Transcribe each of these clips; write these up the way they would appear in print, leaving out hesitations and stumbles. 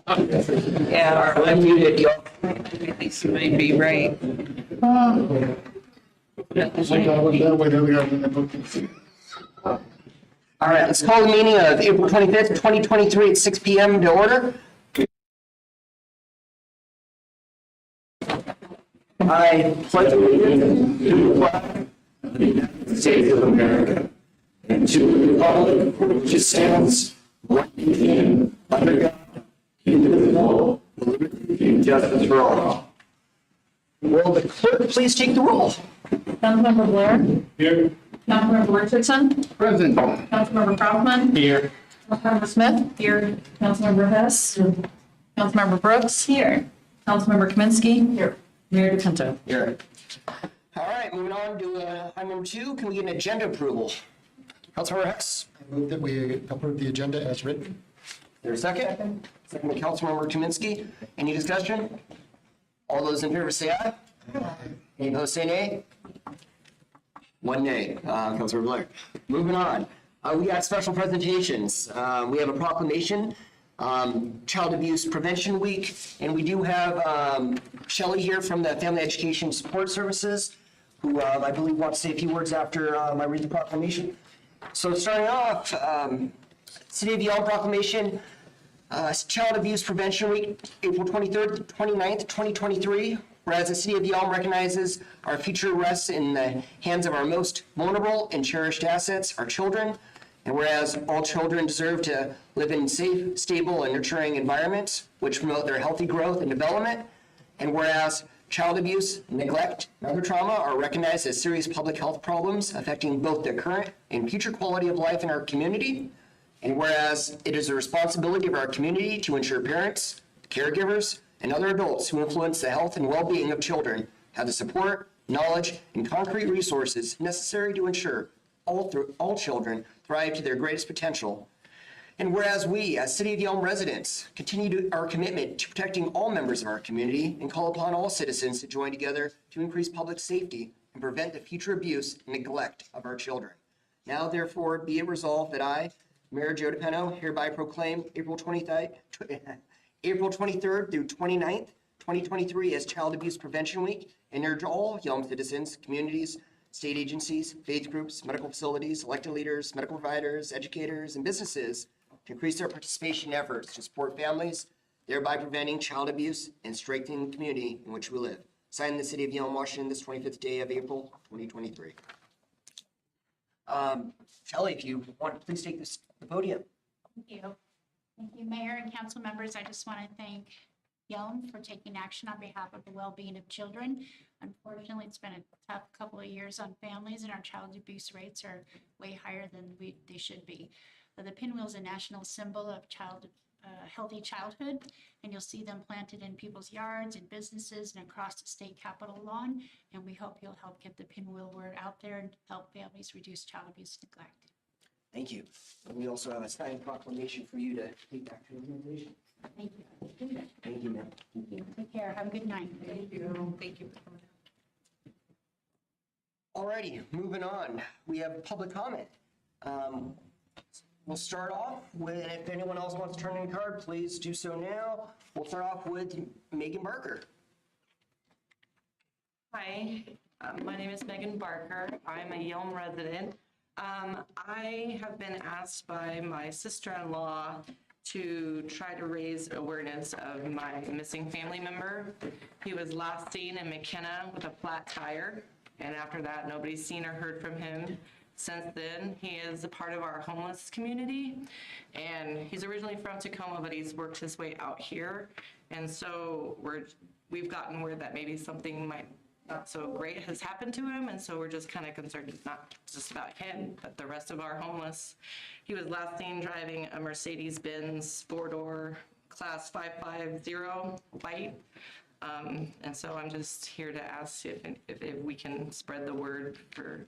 Yeah, I muted you. This might be right. All right, let's call the meeting of April 25th, 2023 at 6 p.m. to order. I pledge allegiance to the flag of the United States of America and to the republic for which it stands, one nation, under God, indivisible, with liberty and justice for all. Will the clerk please take the roll? Councilmember Blair? Here. Councilmember Richardson? Present. Councilmember Kaufman? Here. Councilmember Smith? Here. Councilmember Hess? Councilmember Brooks? Here. Councilmember Kaminsky? Here. Mayor DePinto? Here. All right, moving on to item number 2. Can we get an agenda approval? Councilmember Hess? I move that we approve the agenda as written. Is there a second? Second by Councilmember Kaminsky. Any discussion? All those in favor say aye. Any opposed say nay. One nay. Councilmember Blair. Moving on. We got special presentations. We have a proclamation, Child Abuse Prevention Week, and we do have Shelley here from the Family Education Support Services, who I believe wants to say a few words after I read the proclamation. So starting off, City of Yelm proclamation, Child Abuse Prevention Week, April 23rd to 29th, 2023. Whereas the City of Yelm recognizes our future rests in the hands of our most vulnerable and cherished assets, our children. And whereas all children deserve to live in safe, stable, and nurturing environments which promote their healthy growth and development. And whereas child abuse, neglect, and other trauma are recognized as serious public health problems affecting both the current and future quality of life in our community. And whereas it is the responsibility of our community to ensure parents, caregivers, and other adults who influence the health and well-being of children have the support, knowledge, and concrete resources necessary to ensure all children thrive to their greatest potential. And whereas we, as City of Yelm residents, continue our commitment to protecting all members of our community and call upon all citizens to join together to increase public safety and prevent the future abuse and neglect of our children. Now, therefore, be it resolved that I, Mayor Joe DePinto, hereby proclaim April 23rd through 29th, 2023 as Child Abuse Prevention Week, and urge all Yelm citizens, communities, state agencies, faith groups, medical facilities, elected leaders, medical providers, educators, and businesses to increase their participation efforts to support families, thereby preventing child abuse and strengthening the community in which we live. Signed in the City of Yelm, Washington, this 25th day of April, 2023. Shelley, if you want, please take the podium. Thank you. Thank you, Mayor and council members. I just want to thank Yelm for taking action on behalf of the well-being of children. Unfortunately, it's been a tough couple of years on families, and our child abuse rates are way higher than they should be. The pinwheel is a national symbol of healthy childhood, and you'll see them planted in people's yards and businesses and across the state capitol lawn. And we hope you'll help get the pinwheel word out there and help families reduce child abuse and neglect. Thank you. And we also have a signed proclamation for you to take back to the organization. Thank you. Thank you, ma'am. Thank you. Take care. Have a good night. Thank you. Thank you. Alrighty, moving on. We have public comment. We'll start off with, if anyone else wants to turn in a card, please do so now. We'll start off with Megan Barker. Hi, my name is Megan Barker. I'm a Yelm resident. I have been asked by my sister-in-law to try to raise awareness of my missing family member. He was last seen in McKenna with a flat tire, and after that, nobody's seen or heard from him. Since then, he is a part of our homeless community, and he's originally from Tacoma, but he's worked his way out here. And so we've gotten word that maybe something might not so great has happened to him, and so we're just kind of concerned, not just about him, but the rest of our homeless. He was last seen driving a Mercedes-Benz 4-door class 550 white. And so I'm just here to ask if we can spread the word for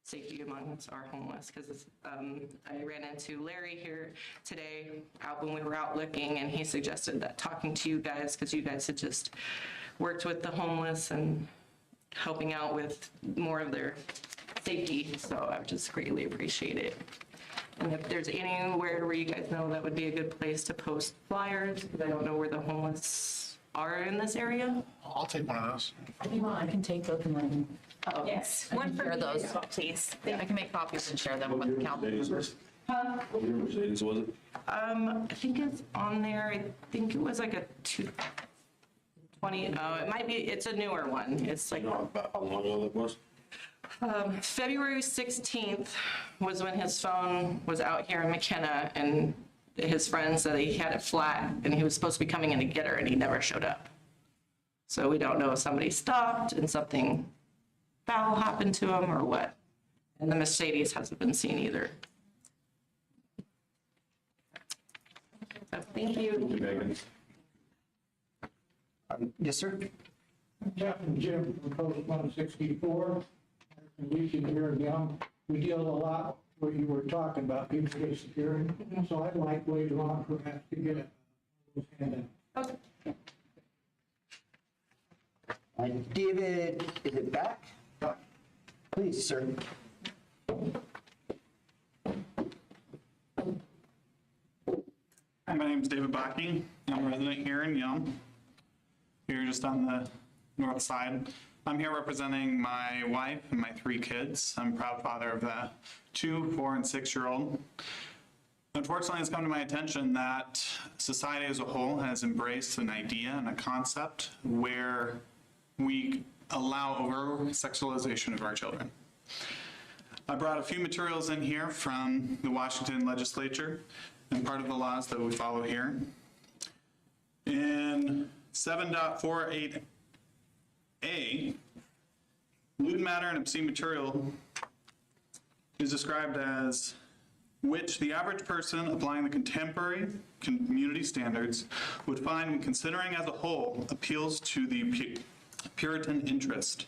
safety amongst our homeless, because I ran into Larry here today when we were out looking, and he suggested that talking to you guys, because you guys had just worked with the homeless and helping out with more of their safety, so I would just greatly appreciate it. And if there's anywhere where you guys know that would be a good place to post flyers, because I don't know where the homeless are in this area. I'll take one of those. If you want, I can take those and then. Oh, Yes, I one can for share me, those. please. I can make copies and share them with the council members. What year Mercedes was it? I think it's on there. I think it was like a 220. Oh, it might be. It's a newer one. It's like About how long ago that was? February 16th was when his phone was out here in McKenna, and his friend said he had it flat, and he was supposed to be coming in to get her, and he never showed up. So we don't know if somebody stopped and something foul happened to him or what. And the Mercedes hasn't been seen either. So, thank you. Thank you, Megan. Yes, sir. Captain Jim from Post 164, and we can hear Yelm. We deal a lot what you were talking about, people disappearing. So I'd like later on perhaps to get a handout. David, is it back? Please, sir. Hi, my name is David Backe. I'm a resident here in Yelm. We're just on the north side. I'm here representing my wife and my 3 kids. I'm a proud father of the 2, 4, and 6-year-old. Unfortunately, it's come to my attention that society as a whole has embraced an idea and a concept where we allow over sexualization of our children. I brought a few materials in here from the Washington legislature and part of the laws that we follow here. In 7.48A, lewd matter and obscene material is described as which the average person applying the contemporary community standards would find when considering as a whole appeals to the Puritan interest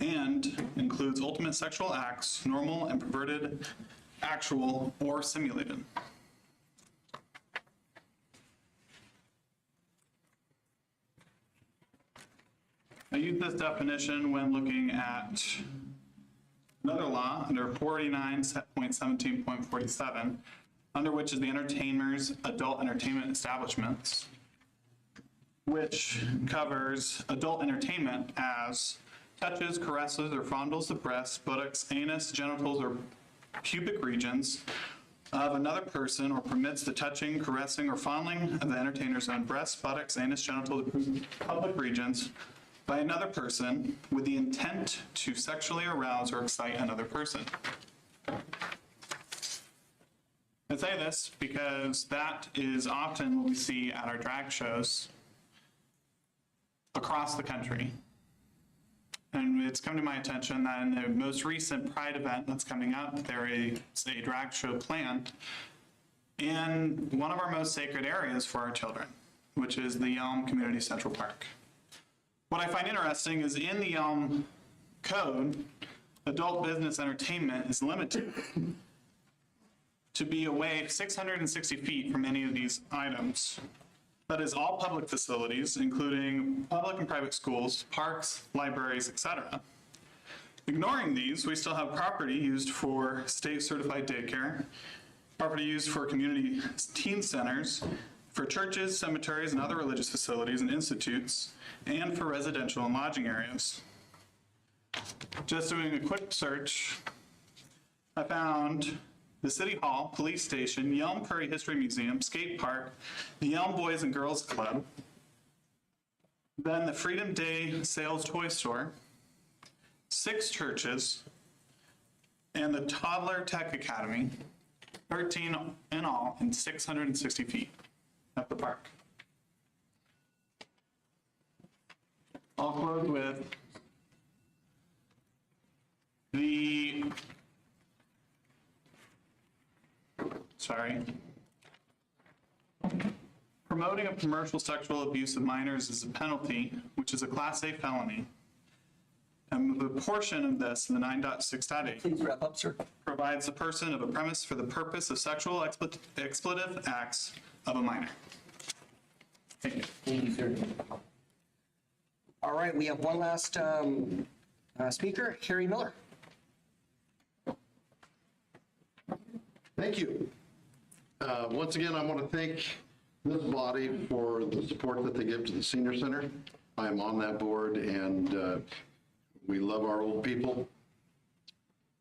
and includes ultimate sexual acts, normal and perverted, actual or simulated. I use this definition when looking at another law under 49.17.47, under which is the entertainers, adult entertainment establishments, which covers adult entertainment as touches, caresses, or fondles the breasts, buttocks, anus, genitals, or pubic regions of another person, or permits the touching, caressing, or fondling of the entertainer's own breasts, buttocks, anus, genitals, or public regions by another person with the intent to sexually arouse or excite another person. I say this because that is often what we see at our drag shows across the country. And it's come to my attention that in the most recent Pride event that's coming up, there is a drag show planned in one of our most sacred areas for our children, which is the Yelm Community Central Park. What I find interesting is in the Yelm Code, adult business entertainment is limited to be away 660 feet from any of these items. That is all public facilities, including public and private schools, parks, libraries, etc. Ignoring these, we still have property used for state certified daycare, property used for community teen centers, for churches, cemeteries, and other religious facilities and institutes, and for residential and lodging areas. Just doing a quick search, I found the City Hall, Police Station, Yelm Prairie History Museum, Skate Park, the Yelm Boys and Girls Club, then the Freedom Day Sales Toy Store, 6 churches, and the Toddler Tech Academy, 13 in all, in 660 feet at the park. I'll close with promoting of commercial sexual abuse of minors is a penalty, which is a Class A felony. And the portion of this, the 9.6.8, Please wrap up, sir. provides the person of a premise for the purpose of sexual expletive acts of a minor. Thank you. Thank you, sir. All right, we have one last speaker, Harry Miller. Thank Thank you. Once again, I want to thank this body for the support that they give to the senior center. I am on that board, and we love our old people.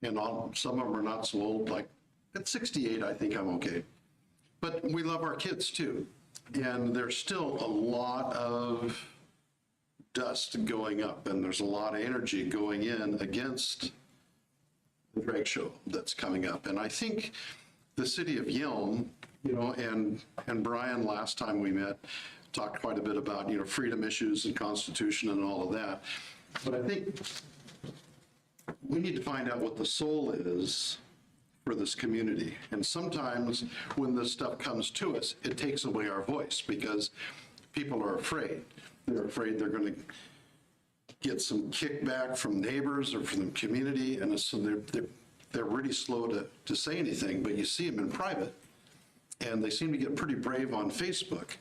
And some of them are not so old, like at 68, I think I'm okay. But we love our kids too. And there's still a lot of dust going up, and there's a lot of energy going in against the drag show that's coming up. And I think the city of Yelm, you know, and Brian, last time we met, talked quite a bit about, you know, freedom issues and Constitution and all of that. But I think we need to find out what the soul is for this community. And sometimes when this stuff comes to us, it takes away our voice because people are afraid. They're afraid they're going to get some kickback from neighbors or from the community, and so they're really slow to say anything, but you see them in private, and they seem to get pretty brave on Facebook.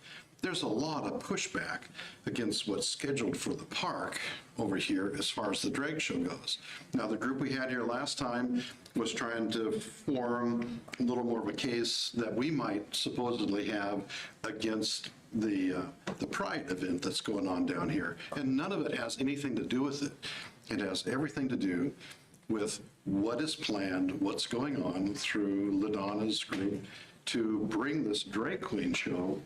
There's a lot of pushback against what's scheduled for the park over here as far as the drag show goes. Now, the group we had here last time was trying to form a little more of a case that we might supposedly have against the Pride event that's going on down here. And none of it has anything to do with it. It has everything to do with what is planned, what's going on through LaDonna's group to bring this drag queen show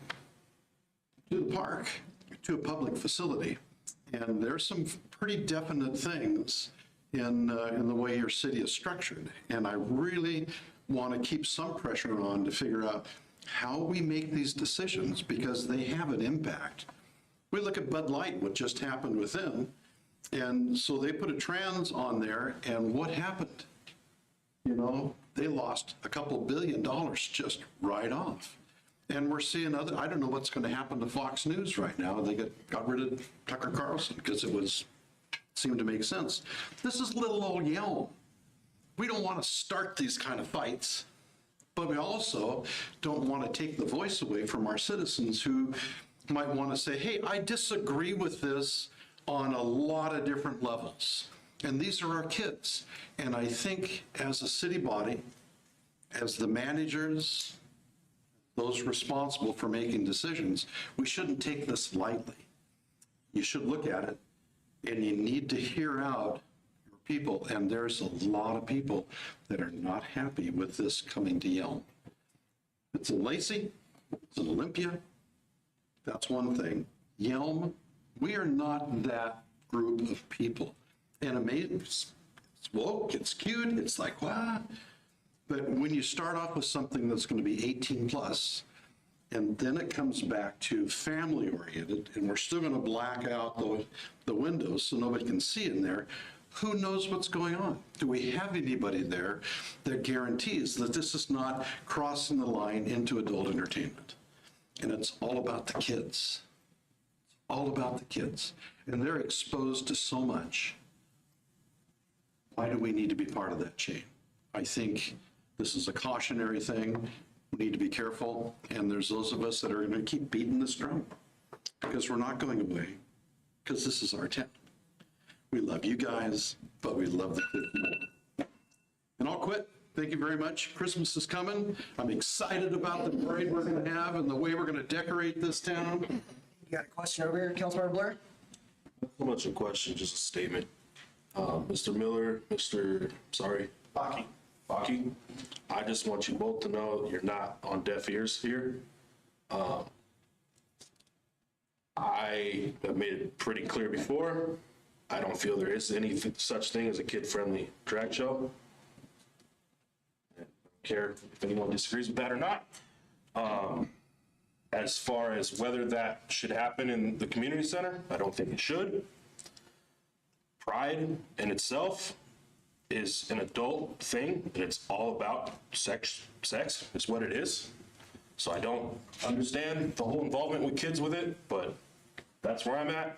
to the park, to a public facility. And there's some pretty definite things in the way your city is structured. And I really want to keep some pressure on to figure out how we make these decisions because they have an impact. We look at Bud Light, what just happened with them. And so they put a trans on there, and what happened? You know, they lost a couple $2 billion just right off. And we're seeing other, I don't know what's going to happen to Fox News right now. They got rid of Tucker Carlson because it seemed to make sense. This is little old Yelm. We don't want to start these kind of fights, but we also don't want to take the voice away from our citizens who might want to say, hey, I disagree with this on a lot of different levels. And these are our kids. And I think as a city body, as the managers, those responsible for making decisions, we shouldn't take this lightly. You should look at it, and you need to hear out your people. And there's a lot of people that are not happy with this coming to Yelm. It's in Lacey, it's in Olympia. That's one thing. Yelm, we are not that group of people. And it's woke, it's cute, it's like, wow. But when you start off with something that's going to be 18 plus, and then it comes back to family oriented, and we're still going to black out the windows so nobody can see in there, who knows what's going on? Do we have anybody there that guarantees that this is not crossing the line into adult entertainment? And it's all about the kids. It's all about the kids. And they're exposed to so much. Why do we need to be part of that chain? I think this is a cautionary thing. We need to be careful. And there's those of us that are going to keep beating this drum because we're not going away, because this is our town. We love you guys, but we love the kids more. And I'll quit. Thank you very much. Christmas is coming. I'm excited about the parade we're going to have and the way we're going to decorate this town. You got a question over here, Councilmember Blair? Not so much a question, just a statement. Mr. Miller, Baki, I just want you both to know you're not on deaf ears here. I have made it pretty clear before. I don't feel there is any such thing as a kid-friendly drag show. I don't care if anyone disagrees with that or not. As far as whether that should happen in the community center, I don't think it should. Pride in itself is an adult thing, and it's all about sex is what it is. So I don't understand the whole involvement with kids with it, but that's where I'm at.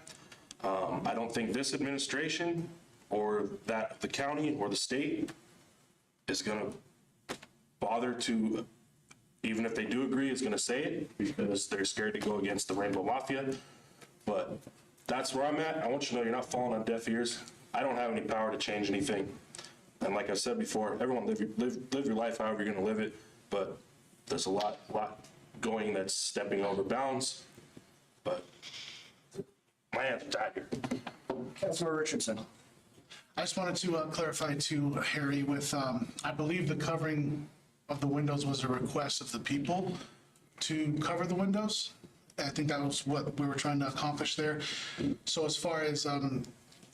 I don't think this administration or that the county or the state is going to bother to, even if they do agree, is going to say it because they're scared to go against the Rainbow Mafia. But that's where I'm at. I want you to know you're not falling on deaf ears. I don't have any power to change anything. And like I said before, everyone live your life however you're going to live it. but there's a lot going that's stepping over bounds. But my hands are tied here. Councilmember Richardson. I just wanted to clarify to Harry with, I believe the covering of the windows was a request of the people to cover the windows. I think that was what we were trying to accomplish there. So as far as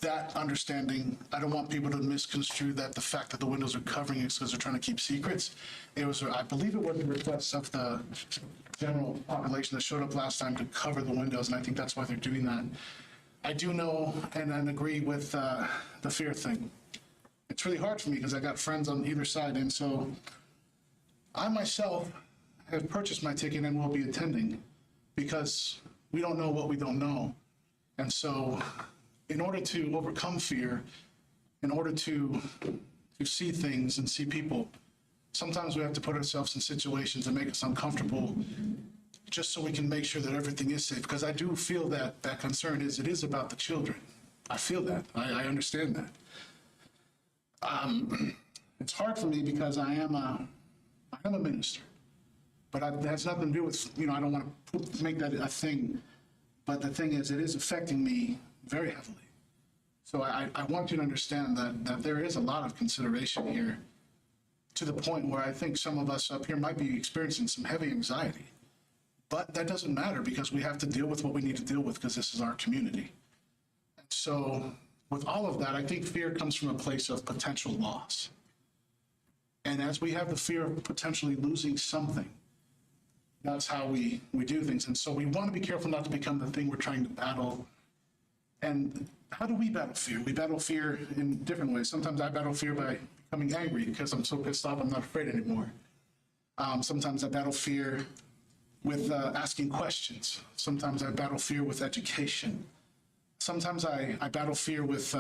that understanding, I don't want people to misconstrue that the fact that the windows are covering is because they're trying to keep secrets. It was, I believe it was the request of the general population that showed up last time to cover the windows, and I think that's why they're doing that. I do know and agree with the fear thing. It's really hard for me because I got friends on either side, and so I myself have purchased my ticket and will be attending because we don't know what we don't know. And so in order to overcome fear, in order to see things and see people, sometimes we have to put ourselves in situations that make us uncomfortable just so we can make sure that everything is safe. Because I do feel that that concern is, it is about the children. I feel that. I understand that. It's hard for me because I am a minister, but that has nothing to do with, I don't want to make that a thing. But the thing is, it is affecting me very heavily. So I want you to understand that there is a lot of consideration here, to the point where I think some of us up here might be experiencing some heavy anxiety. But that doesn't matter because we have to deal with what we need to deal with because this is our community. And so with all of that, I think fear comes from a place of potential loss. And as we have the fear of potentially losing something, that's how we do things. And so we want to be careful not to become the thing we're trying to battle. And how do we battle fear? We battle fear in different ways. Sometimes I battle fear by becoming angry because I'm so pissed off I'm not afraid anymore. Sometimes I battle fear with asking questions. Sometimes I battle fear with education. Sometimes I battle fear with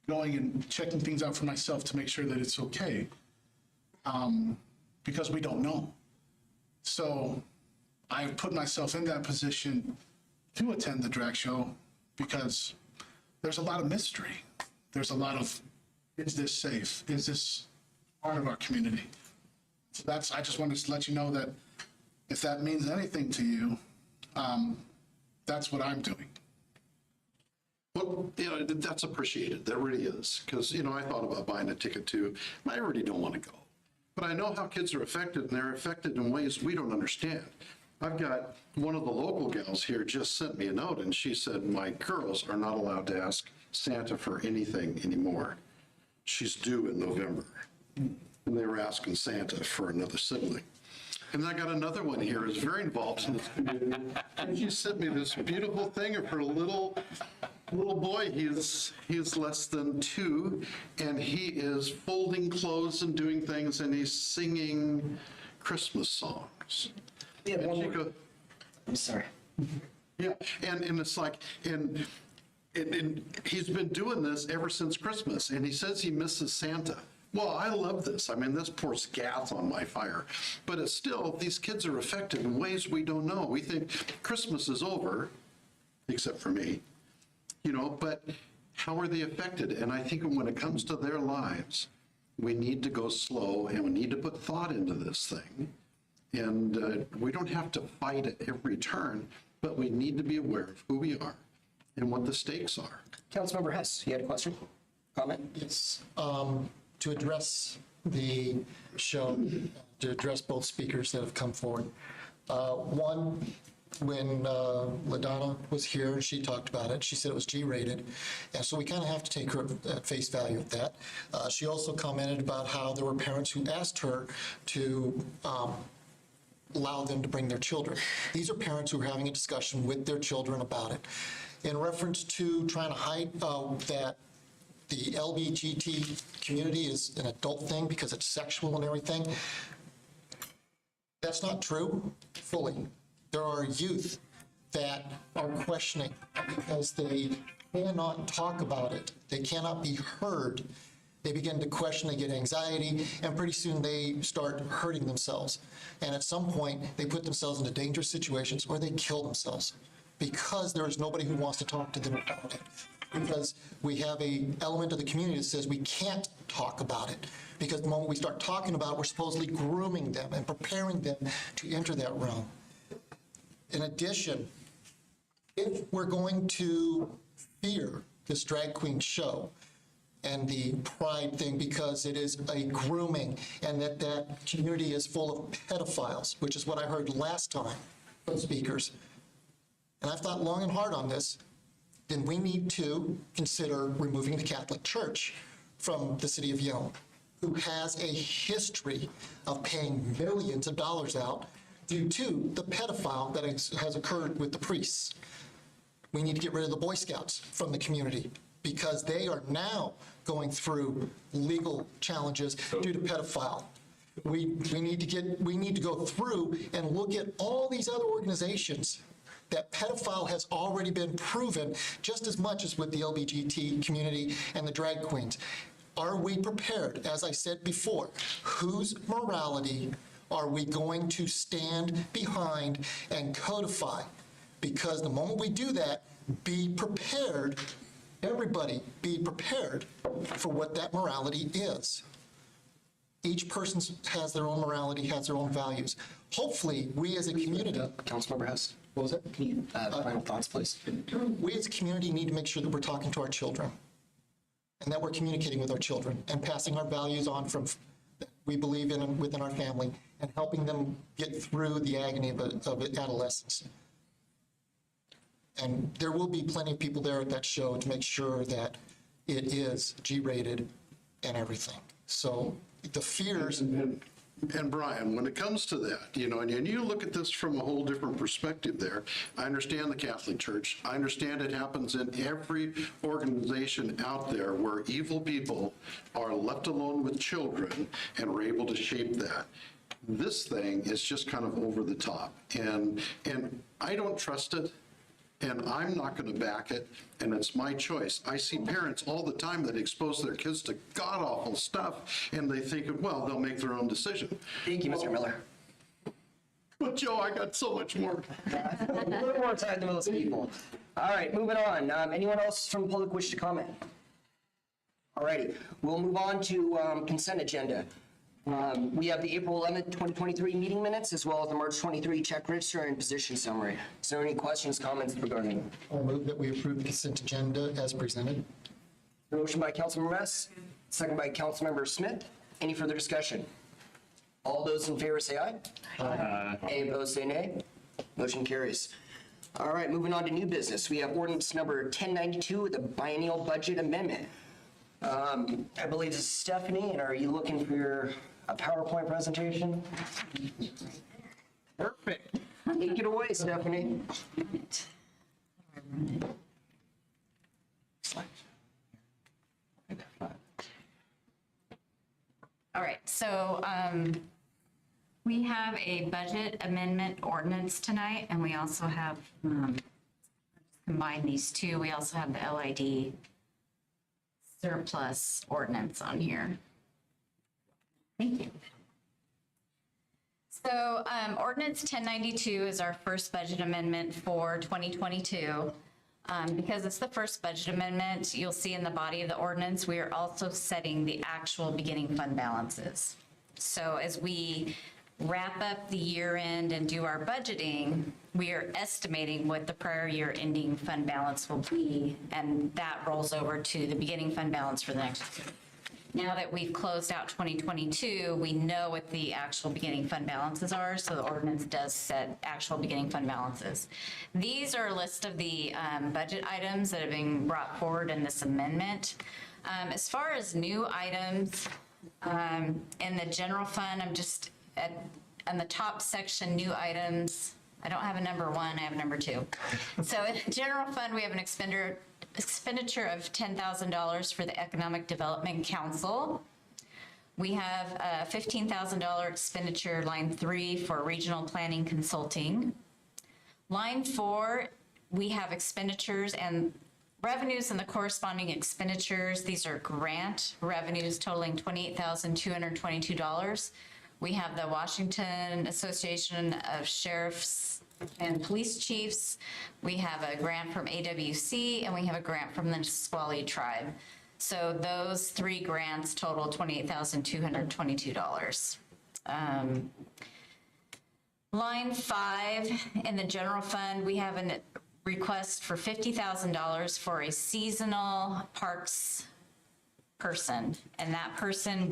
going and checking things out for myself to make sure that it's okay, because we don't know. So I put myself in that position to attend the drag show because there's a lot of mystery. There's a lot of, is this safe? Is this part of our community? So I just wanted to let you know that if that means anything to you, that's what I'm doing. Well, that's appreciated. That really is. Because, I thought about buying a ticket too, and I already don't want to go. But I know how kids are affected, and they're affected in ways we don't understand. I've got one of the local gals here just sent me a note, and she said, my girls are not allowed to ask Santa for anything anymore. She's due in November. And they were asking Santa for another sibling. And I got another one here who's very involved in this community. And she sent me this beautiful thing of her little boy. He's less than 2, and he is folding clothes and doing things, and he's singing Christmas songs. Yeah, And she goes, I'm sorry. yeah, and it's like, and he's been doing this ever since Christmas, and he says he misses Santa. Well, I love this. I mean, this pours gas on my fire. But it's still, these kids are affected in ways we don't know. We think Christmas is over, except for me, but how are they affected? And I think when it comes to their lives, we need to go slow and we need to put thought into this thing. And we don't have to fight at every turn, but we need to be aware of who we are and what the stakes are. Councilmember Hess, you had a question? Comment? Yes. To address the show, to address both speakers that have come forward. One, when LaDonna was here, she talked about it. She said it was G-rated. And so we kind of have to take her at face value at that. She also commented about how there were parents who asked her to allow them to bring their children. These are parents who are having a discussion with their children about it. In reference to trying to hide that the LGBT community is an adult thing because it's sexual and everything, that's not true fully. There are youth that are questioning because they cannot talk about it. They cannot be heard. They begin to question, they get anxiety, and pretty soon they start hurting themselves. And at some point, they put themselves into dangerous situations or they kill themselves because there is nobody who wants to talk to them about it. because we have a element of the community that says we can't talk about it. Because the moment we start talking about it, we're supposedly grooming them and preparing them to enter that realm. In addition, if we're going to fear this drag queen show and the pride thing because it is a grooming and that community is full of pedophiles, which is what I heard last time from speakers, and I've thought long and hard on this, then we need to consider removing the Catholic Church from the city of Yelm, who has a history of paying millions of dollars out due to the pedophile that has occurred with the priests. We need to get rid of the Boy Scouts from the community because they are now going through legal challenges due to pedophile. We need to go through and look at all these other organizations that pedophile has already been proven just as much as with the LGBT community and the drag queens. Are we prepared? As I said before, whose morality are we going to stand behind and codify? Because the moment we do that, be prepared, everybody be prepared for what that morality is. Each person has their own morality, has their own values. Hopefully, we as a community... Councilmember Hess. What was it? Can you, final thoughts, please? We as a community need to make sure that we're talking to our children and that we're communicating with our children and passing our values on from that we believe in within our family and helping them get through the agony of adolescence. And there will be plenty of people there at that show to make sure that it is G-rated and everything. So the fears... And Brian, when it comes to that, and you look at this from a whole different perspective there, I understand the Catholic Church. I understand it happens in every organization out there where evil people are left alone with children and are able to shape that. This thing is just kind of over the top. And I don't trust it. And I'm not going to back it, and it's my choice. I see parents all the time that expose their kids to god-awful stuff, and they think, well, they'll make their own decision. Thank you, Mr. Miller. But Joe, I got so much more. A little more time than most people. All right, moving on. Anyone else from the public wish to comment? All righty, we'll move on to consent agenda. We have the April 11th, 2023 meeting minutes, as well as the March 23 check register and position summary. Is there any questions, comments regarding? I'll move that we approve the consent agenda as presented. Motion by Councilmember Hess, second by Councilmember Smith. Any further discussion? All those in favor say aye. Aye. Any opposed say nay. Motion carries. All right, moving on to new business. We have ordinance number 1092, the biennial budget amendment. I believe this is Stephanie, and are you looking for a PowerPoint presentation? Perfect. Take it away, Stephanie. All right, so we have a budget amendment ordinance tonight, and we also have, combine these two, we also have the LID surplus ordinance on here. Thank you. So ordinance 1092 is our first budget amendment for 2022. Because it's the first budget amendment, you'll see in the body of the ordinance, we are also setting the actual beginning fund balances. So as we wrap up the year end and do our budgeting, we are estimating what the prior year ending fund balance will be, and that rolls over to the beginning fund balance for the next year. Now that we've closed out 2022, we know what the actual beginning fund balances are, so the ordinance does set actual beginning fund balances. These are a list of the budget items that have been brought forward in this amendment. As far as new items, in the general fund, I'm just on the top section, new items. I don't have a number one, I have a number two. So in the general fund, we have an expenditure of $10,000 for the Economic Development Council. We have a $15,000 expenditure, line 3, for regional planning consulting. Line 4, we have expenditures and revenues and the corresponding expenditures. These are grant revenues totaling $28,222. We have the Washington Association of Sheriffs and police chiefs. We have a grant from AWC, and we have a grant from the Nisqually tribe. So those 3 grants total $28,222. Line 5, in the general fund, we have a request for $50,000 for a seasonal parks person. And that person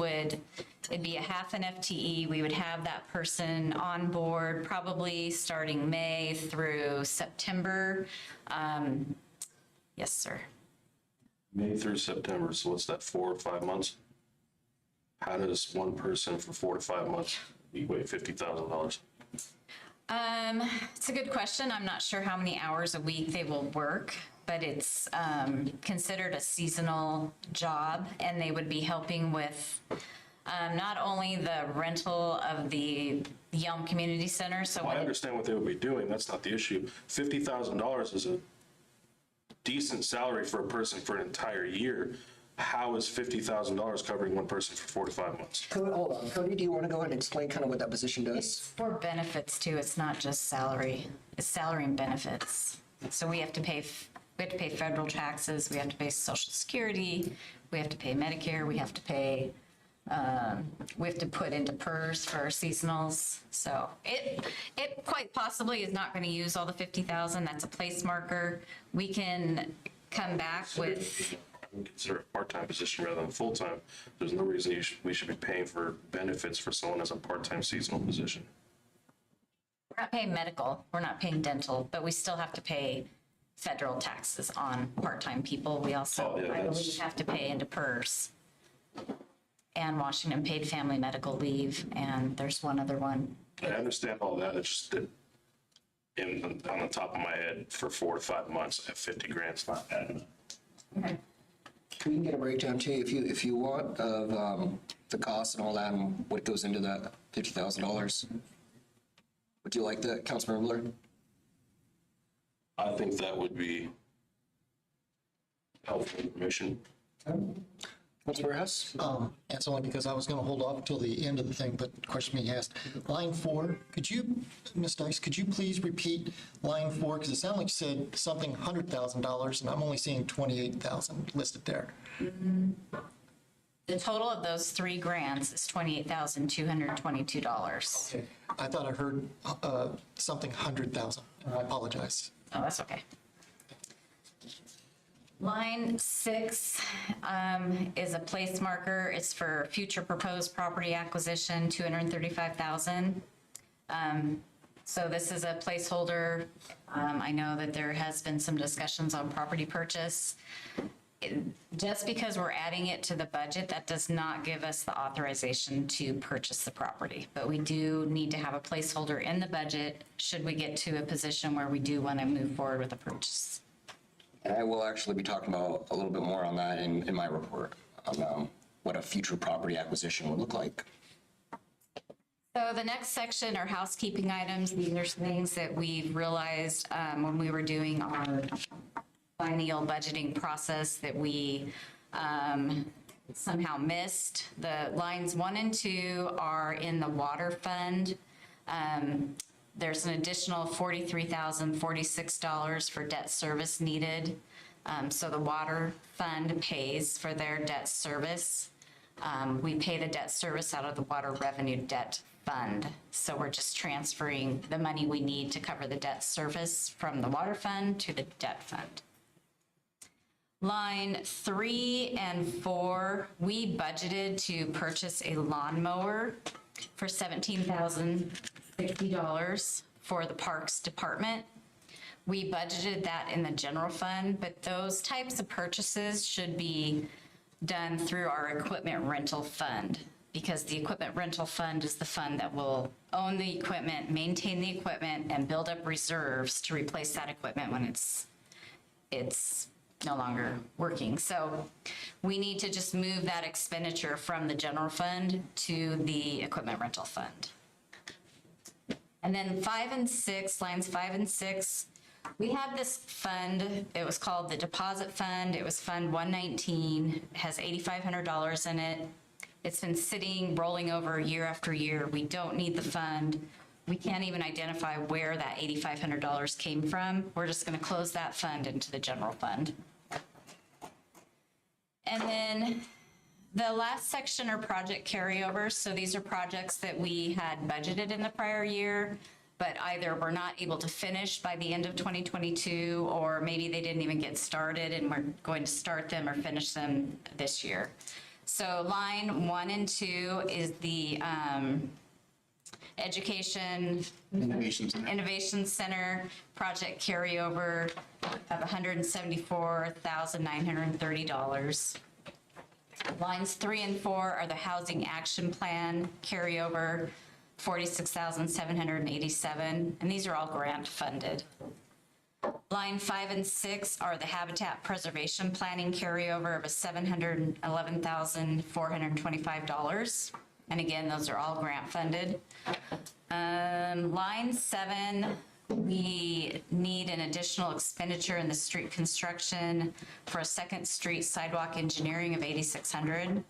it'd be a half an FTE. We would have that person on board probably starting May through September. Yes, sir. May through September, so what's that, 4 or 5 months? How does one person for 4 to 5 months equate $50,000? It's a good question. I'm not sure how many hours a week they will work, but it's considered a seasonal job, and they would be helping with not only the rental of the Yelm Community Center, so Well, I understand what they would be doing, that's not the issue. $50,000 is a decent salary for a person for an entire year. How is $50,000 covering one person for 4 to 5 months? Hold on, Cody, do you want to go ahead and explain kind of what that position it's does? for benefits too. It's not just salary. It's salary and benefits. So we have to pay federal taxes, we have to pay Social Security, we have to pay Medicare, we have to put into PERS for our seasonals. So it quite possibly is not going to use all the 50,000. That's a place marker. We can come back with. I would consider a part-time position rather than full-time. There's no reason we should be paying for benefits for someone as a part-time seasonal position. We're not paying medical, we're not paying dental, but we still have to pay federal taxes on part-time people. We also, Oh, yeah, I believe, that's- have to pay into PERS. And Washington paid family medical leave, and there's one other one. I understand all that, it's just that on the top of my head, for 4 to 5 months at 50 grand, it's not adding up. Okay. We can get a breakdown too, if you want, of the cost and all that, and what goes into that $50,000. Would you like that, Councilmember Miller? I think that would be helpful information. Councilmember Hess? That's only because I was going to hold off until the end of the thing, but the question being asked. Line 4, could you, Ms. Dice, could you please repeat line 4? Because it sounded like you said something $100,000, and I'm only seeing 28,000 listed there. The total of those 3 grants is $28,222. Okay. I thought I heard something 100,000. I apologize. Oh, that's okay. Line 6 is a place marker. It's for future proposed property acquisition, $235,000. So this is a placeholder. I know that there has been some discussions on property purchase. Just because we're adding it to the budget, that does not give us the authorization to purchase the property. But we do need to have a placeholder in the budget should we get to a position where we do want to move forward with a purchase. And I will actually be talking about a little bit more on that in my report, on what a future property acquisition would look like. So the next section are housekeeping items. These are things that we've realized when we were doing our biennial budgeting process that we somehow missed. The lines 1 and 2 are in the water fund. There's an additional $43,046 for debt service needed. So the water fund pays for their debt service. We pay the debt service out of the water revenue debt fund. So we're just transferring the money we need to cover the debt service from the water fund to the debt fund. Line 3 and 4, we budgeted to purchase a lawnmower for $17,060 for the Parks Department. We budgeted that in the general fund, but those types of purchases should be done through our equipment rental fund, because the equipment rental fund is the fund that will own the equipment, maintain the equipment, and build up reserves to replace that equipment when it's no longer working. So we need to just move that expenditure from the general fund to the equipment rental fund. And then 5 and 6, lines 5 and 6, we had this fund. It was called the deposit fund. It was Fund 119. It has $8,500 in it. It's been sitting, rolling over year after year. We don't need the fund. we can't even identify where that $8,500 came from. We're just going to close that fund into the general fund. And then the last section are project carryovers. So these are projects that we had budgeted in the prior year, but either were not able to finish by the end of 2022, or maybe they didn't even get started and we're going to start them or finish them this year. So line 1 and 2 is the Education Innovation Center project carryover of $174,930. Lines 3 and 4 are the Housing Action Plan carryover, $46,787, and these are all grant funded. Line 5 and 6 are the Habitat Preservation Planning carryover of $711,425. And again, those are all grant funded. Line 7, we need an additional expenditure in the street construction for a Second Street sidewalk engineering of $8,600.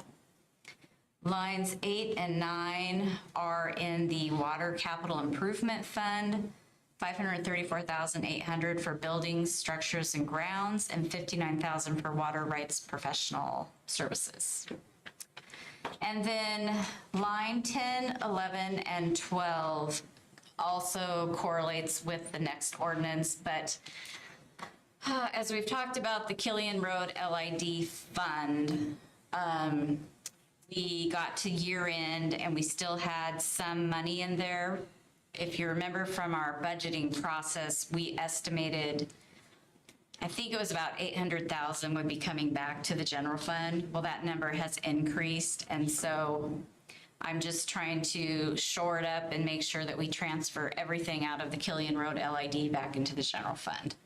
Lines 8 and 9 are in the Water Capital Improvement Fund, $534,800 for buildings, structures, and grounds, and $59,000 for water rights professional services. And then line 10, 11, and 12 also correlates with the next ordinance, but as we've talked about the Killian Road LID fund, we got to year end and we still had some money in there. If you remember from our budgeting process, we estimated, I think it was about 800,000 would be coming back to the general fund. Well, that number has increased, and so I'm just trying to shore it up and make sure that we transfer everything out of the Killian Road LID back into the general fund.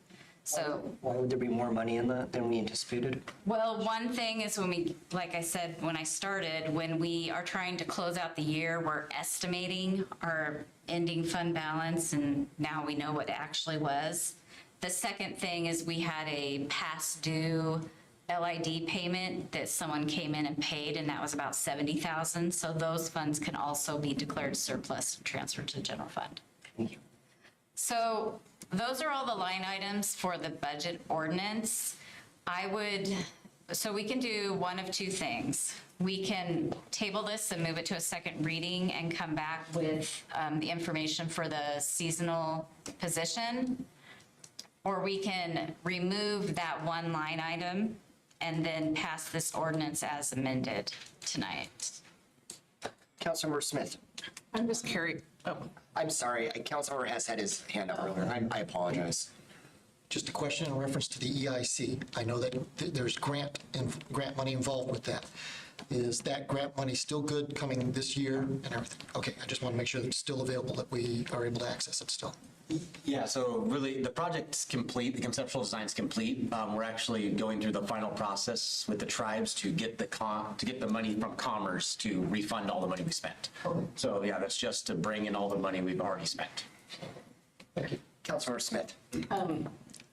So, Why would there be more money in that than we anticipated? well, one thing is when we, like I said, when I started, when we are trying to close out the year, we're estimating our ending fund balance, and now we know what it actually was. The second thing is we had a past due LID payment that someone came in and paid, and that was about $70,000. So those funds can also be declared surplus and transferred to the general fund. So those are all the line items for the budget ordinance. So we can do one of two things. We can table this and move it to a second reading and come back with the information for the seasonal position. Or we can remove that one line item and then pass this ordinance as amended tonight. Councilmember Smith. I'm just curious. I'm sorry, Councilmember Hess had his hand up earlier. I apologize. Just a question in reference to the EIC. I know that there's grant money involved with that. Is that grant money still good coming this year and everything? Okay, I just want to make sure that it's still available, that we are able to access it still. Yeah, so really the project's complete, the conceptual design's complete. We're actually going through the final process with the tribes to get the money from Commerce to refund all the money we spent. So yeah, that's just to bring in all the money we've already spent. Thank you. Councilmember Smith.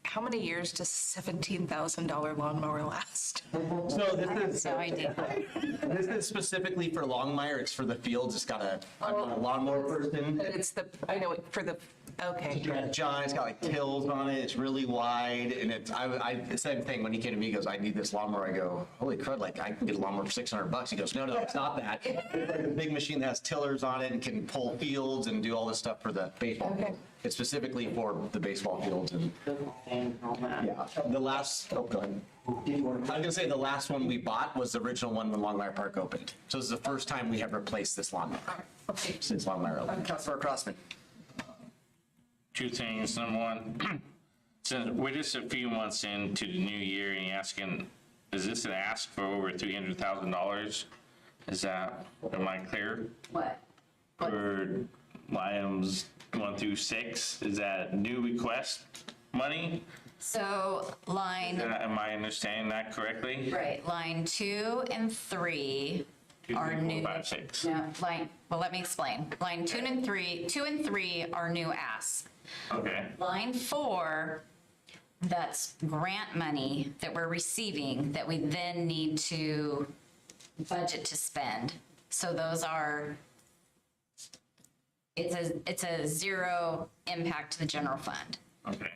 How many years does $17,000 lawnmower last? So this is No idea. this is specifically for Longmire. It's for the fields. It's got a lawnmower person. It's I know for the, okay. John, it's got like tills on it. It's really wide, and the same thing when he came to me. He goes, "I need this lawnmower." I go, "Holy crud! Like I can get a lawnmower for $600." He goes, "No, it's not that. It's like a big machine that has tillers on it and can pull fields and do all this stuff for the baseball. Okay. It's specifically for the baseball fields and yeah. The last, go ahead. I was gonna say the last one we bought was the original one when Longmire Park opened. So this is the first time we have replaced this lawnmower since Longmire opened. Councilmember Crossman. Two things. Number one, since we're just a few months into the new year and you're asking, is this an ask for over $300,000? Is that, am I clear? What? For items 1 through 6, is that new request money? So line, Am I understanding that correctly? right, line 2 and 3 2, are 3, 4, new. 5, 6. No, well, let me explain. Line 2 and 3 are new asks. Okay. Line 4, that's grant money that we're receiving that we then need to budget to spend. So those are it's a zero impact to the general fund. Okay.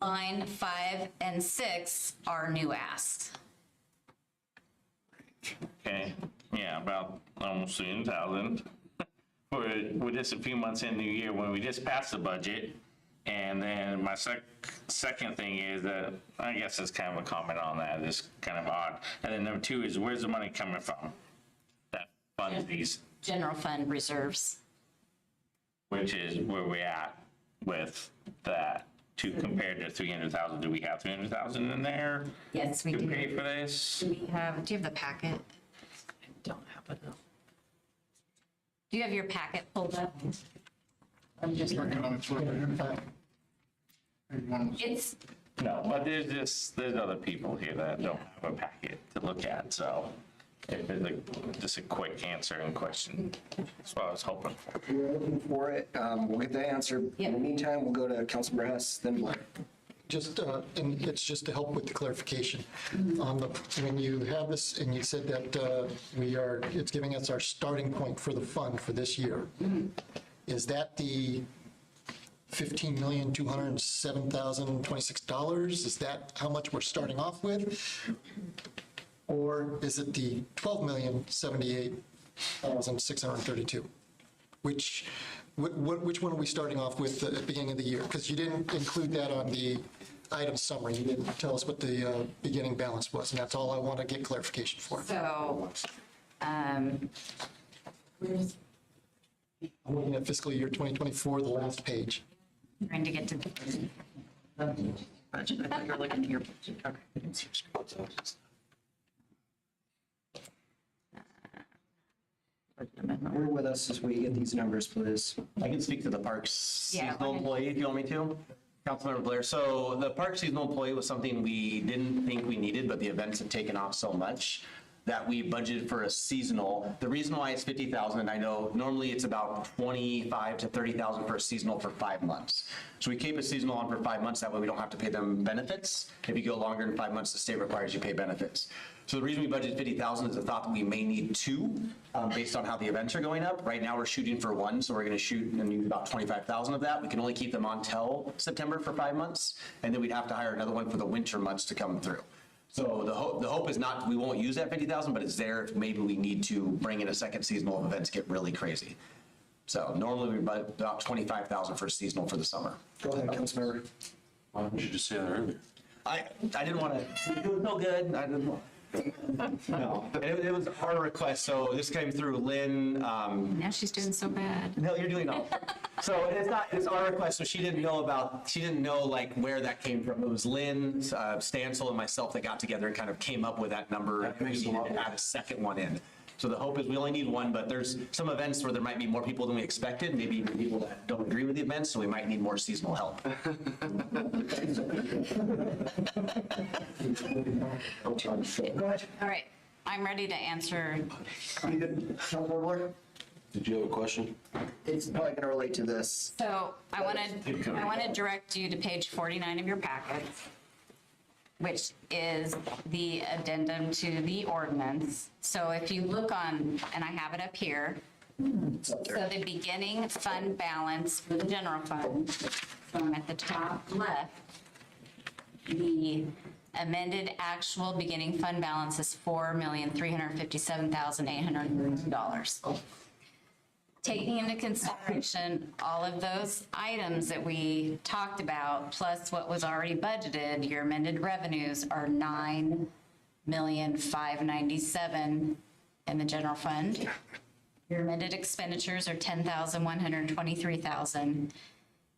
Line 5 and 6 are new asks. Okay, yeah, about almost 300,000. We're just a few months in the new year when we just passed the budget. And then my second thing is that, I guess it's kind of a comment on that, it's kind of odd. And then number 2 is where's the money coming from? That funds these, General fund reserves. which is where we're at with that to compared to 300,000. Do we have 300,000 in there? Yes, we To do. pay for this? Do you have the packet? I don't have it. Do you have your packet pulled up? I'm just looking. It's, No, but there's other people here that don't have a packet to look at, so if it's just a quick answer and question, that's what I was hoping for. We're looking for it. We'll get the answer. In the meantime, we'll go to Councilmember Hess, then Blair. Just, and it's just to help with the clarification. When you have this, and you said that it's giving us our starting point for the fund for this year. Is that the $15,207,026? Is that how much we're starting off with? Or is it the $12,078,632? Which one are we starting off with at the beginning of the year? Because you didn't include that on the item summary. You didn't tell us what the beginning balance was, and that's all I want to get clarification for. so, where's I'm looking at fiscal year 2024, the last page. trying to get to the Budget, I thought you were looking at your budget. Okay. Budget amendment. Bear with us as we get these numbers, please. I can speak to the parks Yeah, seasonal go ahead. employee if you want me to. Councilmember Blair, so the park seasonal employee was something we didn't think we needed, but the events have taken off so much that we budgeted for a seasonal. The reason why it's 50,000, and I know normally it's about 25 to 30,000 for a seasonal for 5 months. So we keep a seasonal on for 5 months, that way we don't have to pay them benefits. If you go longer than 5 months, the state requires you pay benefits. So the reason we budgeted 50,000 is the thought that we may need 2 based on how the events are going up. Right now we're shooting for 1, so we're going to shoot and use about 25,000 of that. We can only keep them on till September for 5 months, and then we'd have to hire another one for the winter months to come through. So the hope is not, we won't use that 50,000, but it's there if maybe we need to bring in a second seasonal if events get really crazy. So normally we budget about 25,000 for a seasonal for the summer. Go ahead, Councilmember. Why didn't you just say that earlier? I didn't want to, it was so good. I didn't want. No, it was our request, so this came through Lynn. Now she's doing so bad. No, you're doing all. So it's our request, so she didn't know like where that came from. It was Lynn, Stansel, and myself that got together and kind of came up with that number. And we needed to add a second one in. So the hope is we only need 1, but there's some events where there might be more people than we expected, maybe even people that don't agree with the events, so we might need more seasonal help. Go ahead. All right, I'm ready to answer. You good, Councilmember Blair? Did you have a question? It's probably going to relate to this. So I want to direct you to page 49 of your packet, which is the addendum to the ordinance. So if you look on, and I have it up here, It's up there. so the beginning fund balance for the general fund, from at the top left, the amended actual beginning fund balance is $4,357,832. Taking into consideration all of those items that we talked about, plus what was already budgeted, your amended revenues are $9,597,000 in the general fund. Your amended expenditures are $10,123,000.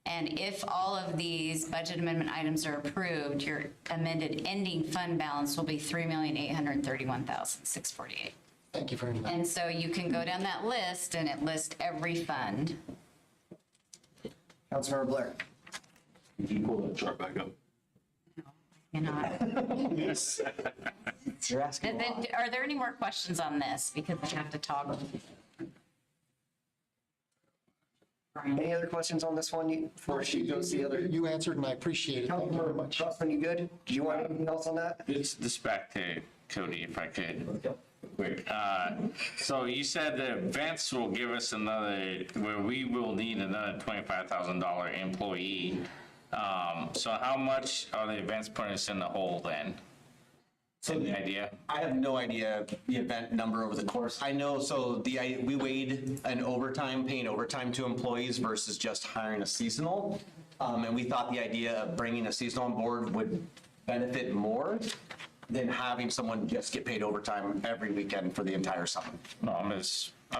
And if all of these budget amendment items are approved, your amended ending fund balance will be $3,831,648. Thank you very much. And so you can go down that list and it lists every fund. Councilmember Blair. Did you pull that chart back up? You know, You're asking a lot. are there any more questions on this? Because I have to talk. Any other questions on this one before she goes to the other? You answered, and I appreciate it. Thank you very Councilmember much. Crossman, you good? Did you want anything else on that? It's this back to Cody, if I could. quick. So you said the events will give us another, where we will need another $25,000 employee. So how much are the events putting us in the hole then? So Any idea? I have no idea the event number over the course. I know, so we weighed an overtime, paying overtime to employees versus just hiring a seasonal. And we thought the idea of bringing a seasonal on board would benefit more than having someone just get paid overtime every weekend for the entire summer. No, I'm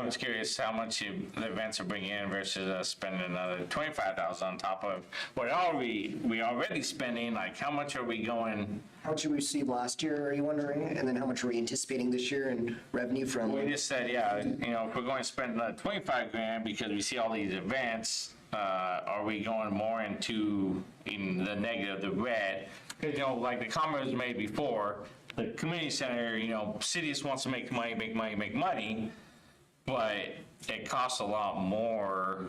just curious how much the events are bringing in versus us spending another $25,000 on top of what are we already spending, like how much are we going? How much did we receive last year, are you wondering? And then how much are we anticipating this year in revenue from? We just said, yeah, if we're going to spend another 25 grand because we see all these events, are we going more into in the negative, the red? Because, like the comment was made before, the community center, city just wants to make money, but it costs a lot more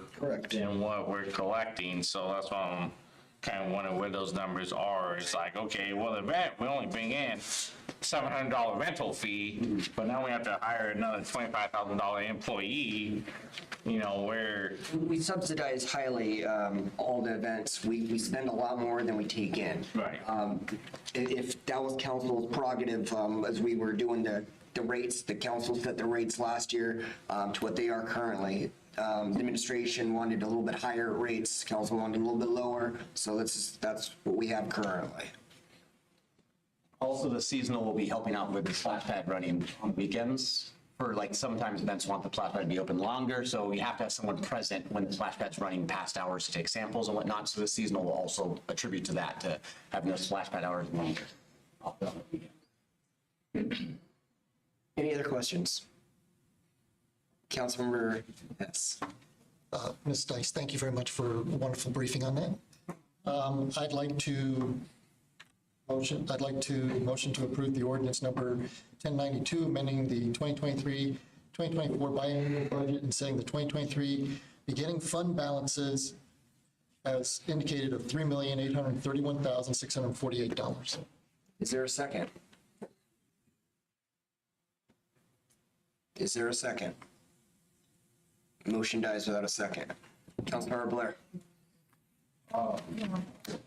than what we're collecting, so that's why I'm kind of wondering where those numbers are. It's like, okay, well, the event, we only bring in $700 rental fee, but now we have to hire another $25,000 employee, where... We subsidize highly all the events. We spend a lot more than we take in. Right. If that was council's prerogative, as we were doing the rates, the council set the rates last year to what they are currently. The administration wanted a little bit higher rates, council wanted a little bit lower, so that's what we have currently. Also, the seasonal will be helping out with the splash pad running on weekends. For sometimes events want the splash pad to be open longer, so you have to have someone present when the splash pad's running past hours to take samples and whatnot. So the seasonal will also attribute to that, to having those splash pad hours longer. Any other questions? Councilmember Hess. Ms. Dice, thank you very much for a wonderful briefing on that. I'd like to motion to approve the ordinance number 1092, amending the 2023-2024 biennial budget and setting the 2023 beginning fund balances as indicated of $3,831,648. Is there a second? Is there a second? Motion dies without a second. Councilmember Blair. I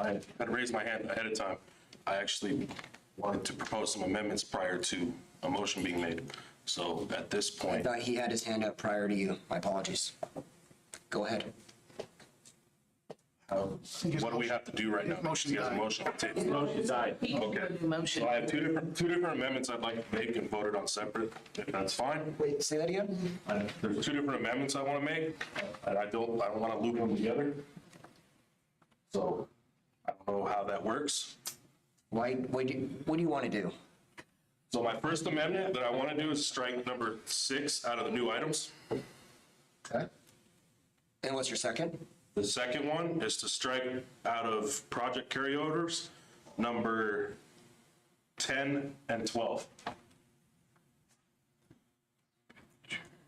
had to raise my hand ahead of time. I actually wanted to propose some amendments prior to a motion being made. So at this I point, thought he had his hand up prior to you. My apologies. Go ahead. what do we have to do right now? Motion He has a died. motion on the table. Motion died. Okay. So I have two different amendments I'd like to make and voted on separate, if that's fine. Wait, say that again? There's two different amendments I want to make, and I don't want to loop them together. So I don't know how that works. What do you want to do? So my first amendment that I want to do is strike number 6 out of the new items. Okay. And what's your second? The second one is to strike out of project carryovers, number 10 and 12.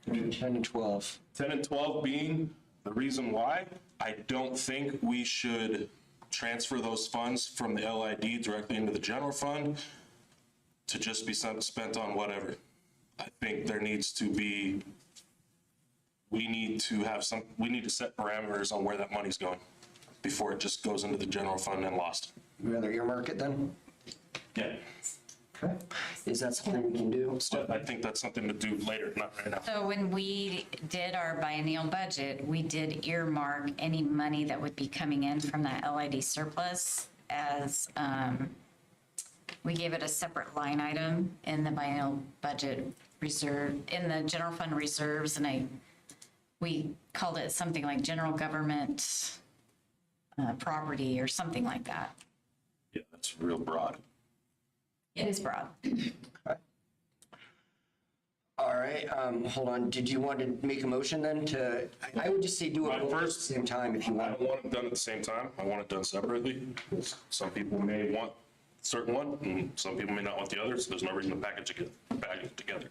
10 and 12. 10 and 12 being the reason why I don't think we should transfer those funds from the LID directly into the general fund to just be spent on whatever. I think there needs to be, we need to set parameters on where that money's going before it just goes into the general fund and lost. You rather earmark it then? Yeah. Okay. Is that something we can do? But I think that's something to do later, not right now. So when we did our biennial budget, we did earmark any money that would be coming in from that LID surplus as, we gave it a separate line item in the biennial budget reserve, in the general fund reserves, and we called it something like general government property or something like that. Yeah, that's real broad. It is broad. All right, hold on. Did you want to make a motion then to, I would just say do it both at the same time if you I want. don't want it done at the same time. I want it done separately. Some people may want a certain one, and some people may not want the other, so there's no reason to package it together.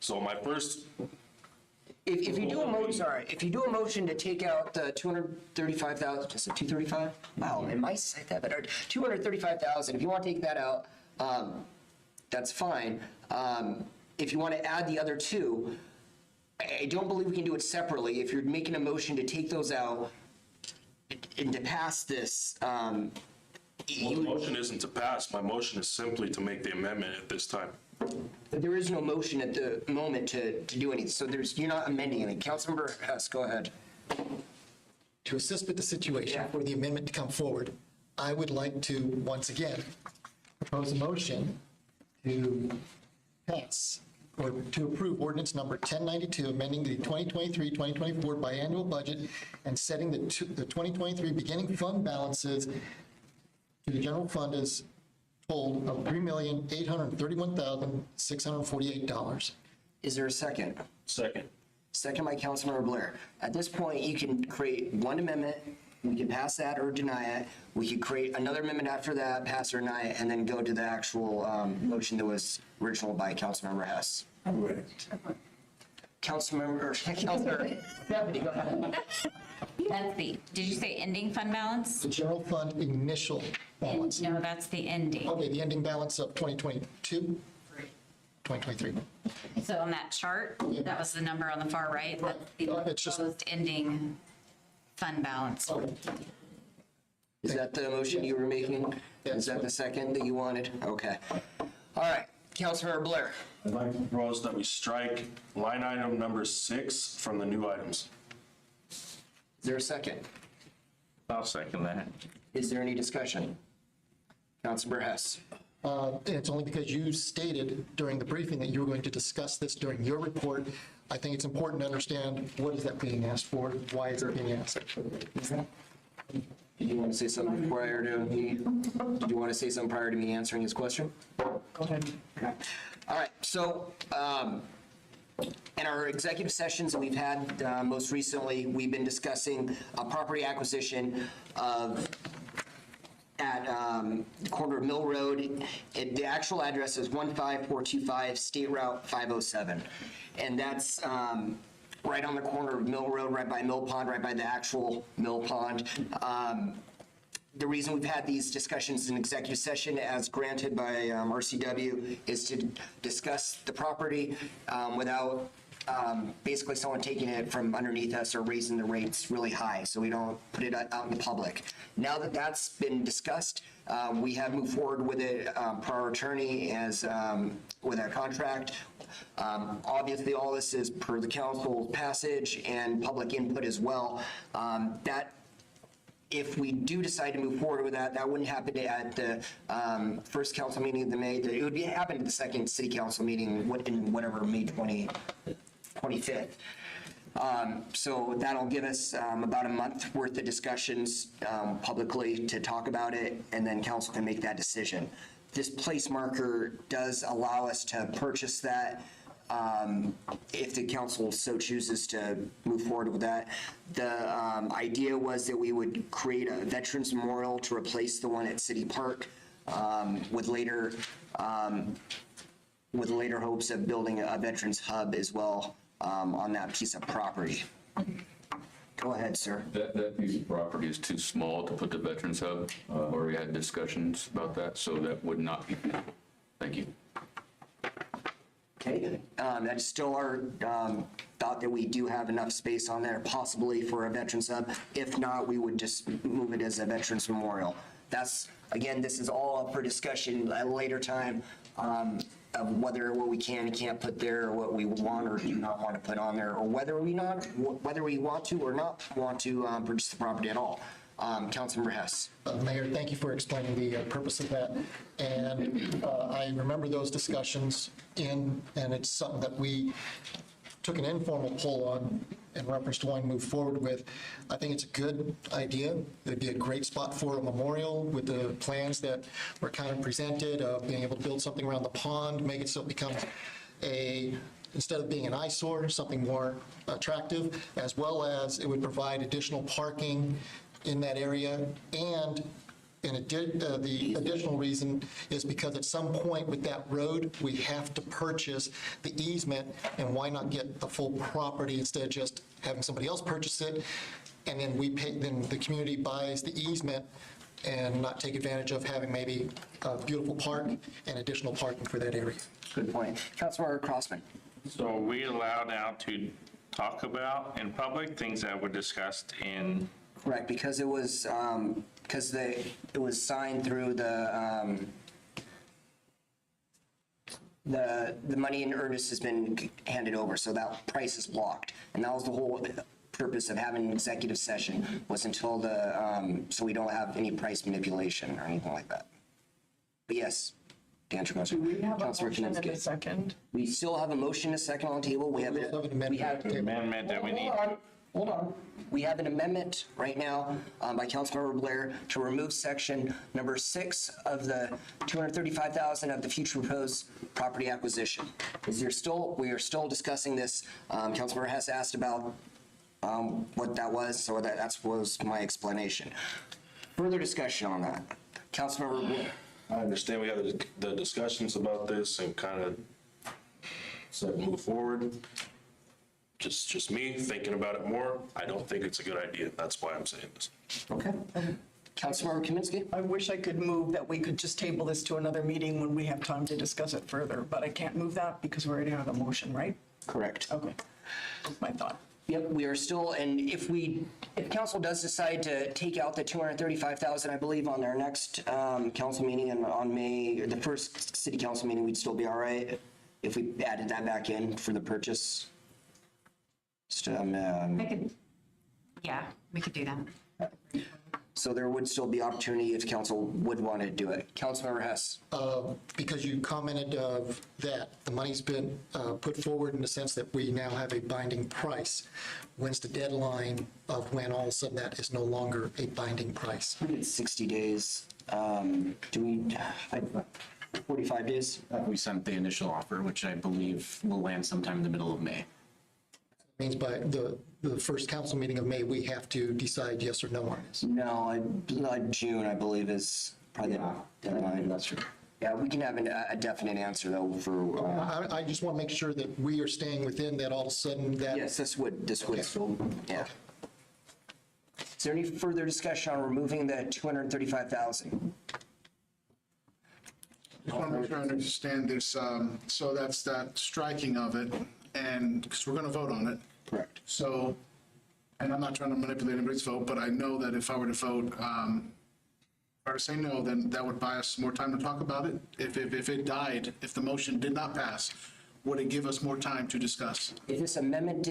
So my first, If you do a motion to take out the 235,000, just a 235? Wow, it might say that, but 235,000, if you want to take that out, that's fine. If you want to add the other two, I don't believe we can do it separately. If you're making a motion to take those out and to pass this, Well, the motion isn't to pass. My motion is simply to make the amendment at this time. there is no motion at the moment to do anything. So you're not amending anything. Councilmember Hess, go ahead. To assist with the situation Yeah. for the amendment to come forward, I would like to, once again, propose a motion to pass or to approve ordinance number 1092, amending the 2023-2024 biannual budget and setting the 2023 beginning fund balances to the general fund as total of $3,831,648. Is there a second? Second. Second by Councilmember Blair. At this point, you can create one amendment, we can pass that or deny it. We could create another amendment after that, pass or deny it, and then go to the actual motion that was original by Councilmember Hess. Councilmember Deputy, go ahead. That's the, did you say ending fund balance? The general fund initial balance. No, that's the ending. Okay, the ending balance of 2022? 2023. So on that chart, that was the number on the far right. That's the It's just- proposed ending fund balance. Is that the motion you were making? Is that the second that you wanted? Okay. All right, Councilmember Blair. I'd like to propose that we strike line item number 6 from the new items. Is there a second? I'll second that. Is there any discussion? Councilmember Hess. It's only because you stated during the briefing that you were going to discuss this during your report. I think it's important to understand what is that being asked for, why is it being asked? Did you want to say something prior to me? Did you want to say something prior to me answering his question? Go ahead. Okay. All right, so in our executive sessions that we've had most recently, we've been discussing a property acquisition at the corner of Mill Road. The actual address is 15425 State Route 507. And that's right on the corner of Mill Road, right by Mill Pond, right by the actual Mill Pond. The reason we've had these discussions in executive session as granted by RCW is to discuss the property without basically someone taking it from underneath us or raising the rates really high so we don't put it out in the public. Now that that's been discussed, we have moved forward with it per our attorney as with our contract. Obviously, all this is per the council's passage and public input as well. If we do decide to move forward with that, that wouldn't happen at the first council meeting of the May. It would happen at the second city council meeting in whatever, May 25th. So that'll give us about a month worth of discussions publicly to talk about it, and then council can make that decision. This place marker does allow us to purchase that if the council so chooses to move forward with that. The idea was that we would create a veterans memorial to replace the one at City Park with later hopes of building a veterans hub as well on that piece of property. Go ahead, sir. That piece of property is too small to put the Veterans Hub. Already had discussions about that, so that would not be. Thank you. Okay, that's still our thought that we do have enough space on there possibly for a veterans hub. If not, we would just move it as a veterans memorial. That's, again, this is all up for discussion at a later time of what we can and can't put there, or what we want or do not want to put on there, or whether we want to or not want to purchase the property at all. Councilmember Hess. Mayor, thank you for explaining the purpose of that. And I remember those discussions and it's something that we took an informal poll on in reference to wanting to move forward with. I think it's a good idea. It'd be a great spot for a memorial with the plans that were kind of presented of being able to build something around the pond, make it so it becomes instead of being an eyesore, something more attractive, as well as it would provide additional parking in that area. And the additional reason is because at some point with that road, we have to purchase the easement, and why not get the full property instead of just having somebody else purchase it, and then we pay, then the community buys the easement and not take advantage of having maybe a beautiful park and additional parking for that area. Good point. Councilmember Crossman. So are we allowed now to talk about in public things that were discussed in? Correct, because it was, it was signed through the money in earnest has been handed over, so that price is blocked. And that was the whole purpose of having an executive session, was until so we don't have any price manipulation or anything like that. But yes, to answer your question. Do we have a Councilor motion and a Kaminsky. second? We still have a motion and a second on the table. We have We also have an amendment on the table. Amendment that we need. Hold on. We have an amendment right now by Councilmember Blair to remove section number 6 of the $235,000 of the future proposed property acquisition. We are still discussing this. Councilmember Hess asked about what that was, so that was my explanation. Further discussion on that. Councilmember Blair. I understand we have the discussions about this and kind of said move forward. Just me thinking about it more. I don't think it's a good idea. That's why I'm saying this. Okay. Councilmember Kaminsky? I wish I could move that we could just table this to another meeting when we have time to discuss it further, but I can't move that because we already have a motion, right? Correct. Okay, that's my thought. Yep, we are still, and if council does decide to take out the $235,000, I believe, on their next council meeting and on the first city council meeting, we'd still be all right if we added that back in for the purchase. Yeah, we could do that. So there would still be opportunity if council would want to do it. Councilmember Hess. Because you commented that the money's been put forward in the sense that we now have a binding price. When's the deadline of when all of a sudden that is no longer a binding price? It's 60 days. 45 days? We sent the initial offer, which I believe will land sometime in the middle of May. Means by the first council meeting of May, we have to decide yes or no on this. No, June, I believe, is probably the deadline. That's true. Yeah, we can have a definite answer, though, for... I just want to make sure that we are staying within that all of a sudden that... Yes, this would Okay. still, yeah. Is there any further discussion on removing the $235,000? I want to make sure I understand this. So that's that striking of it, and because we're going to vote on it. Correct. So, and I'm not trying to manipulate anybody's vote, but I know that if I were to vote, if I were to say no, then that would buy us more time to talk about it. If it died, if the motion did not pass, would it give us more time to discuss? If this amendment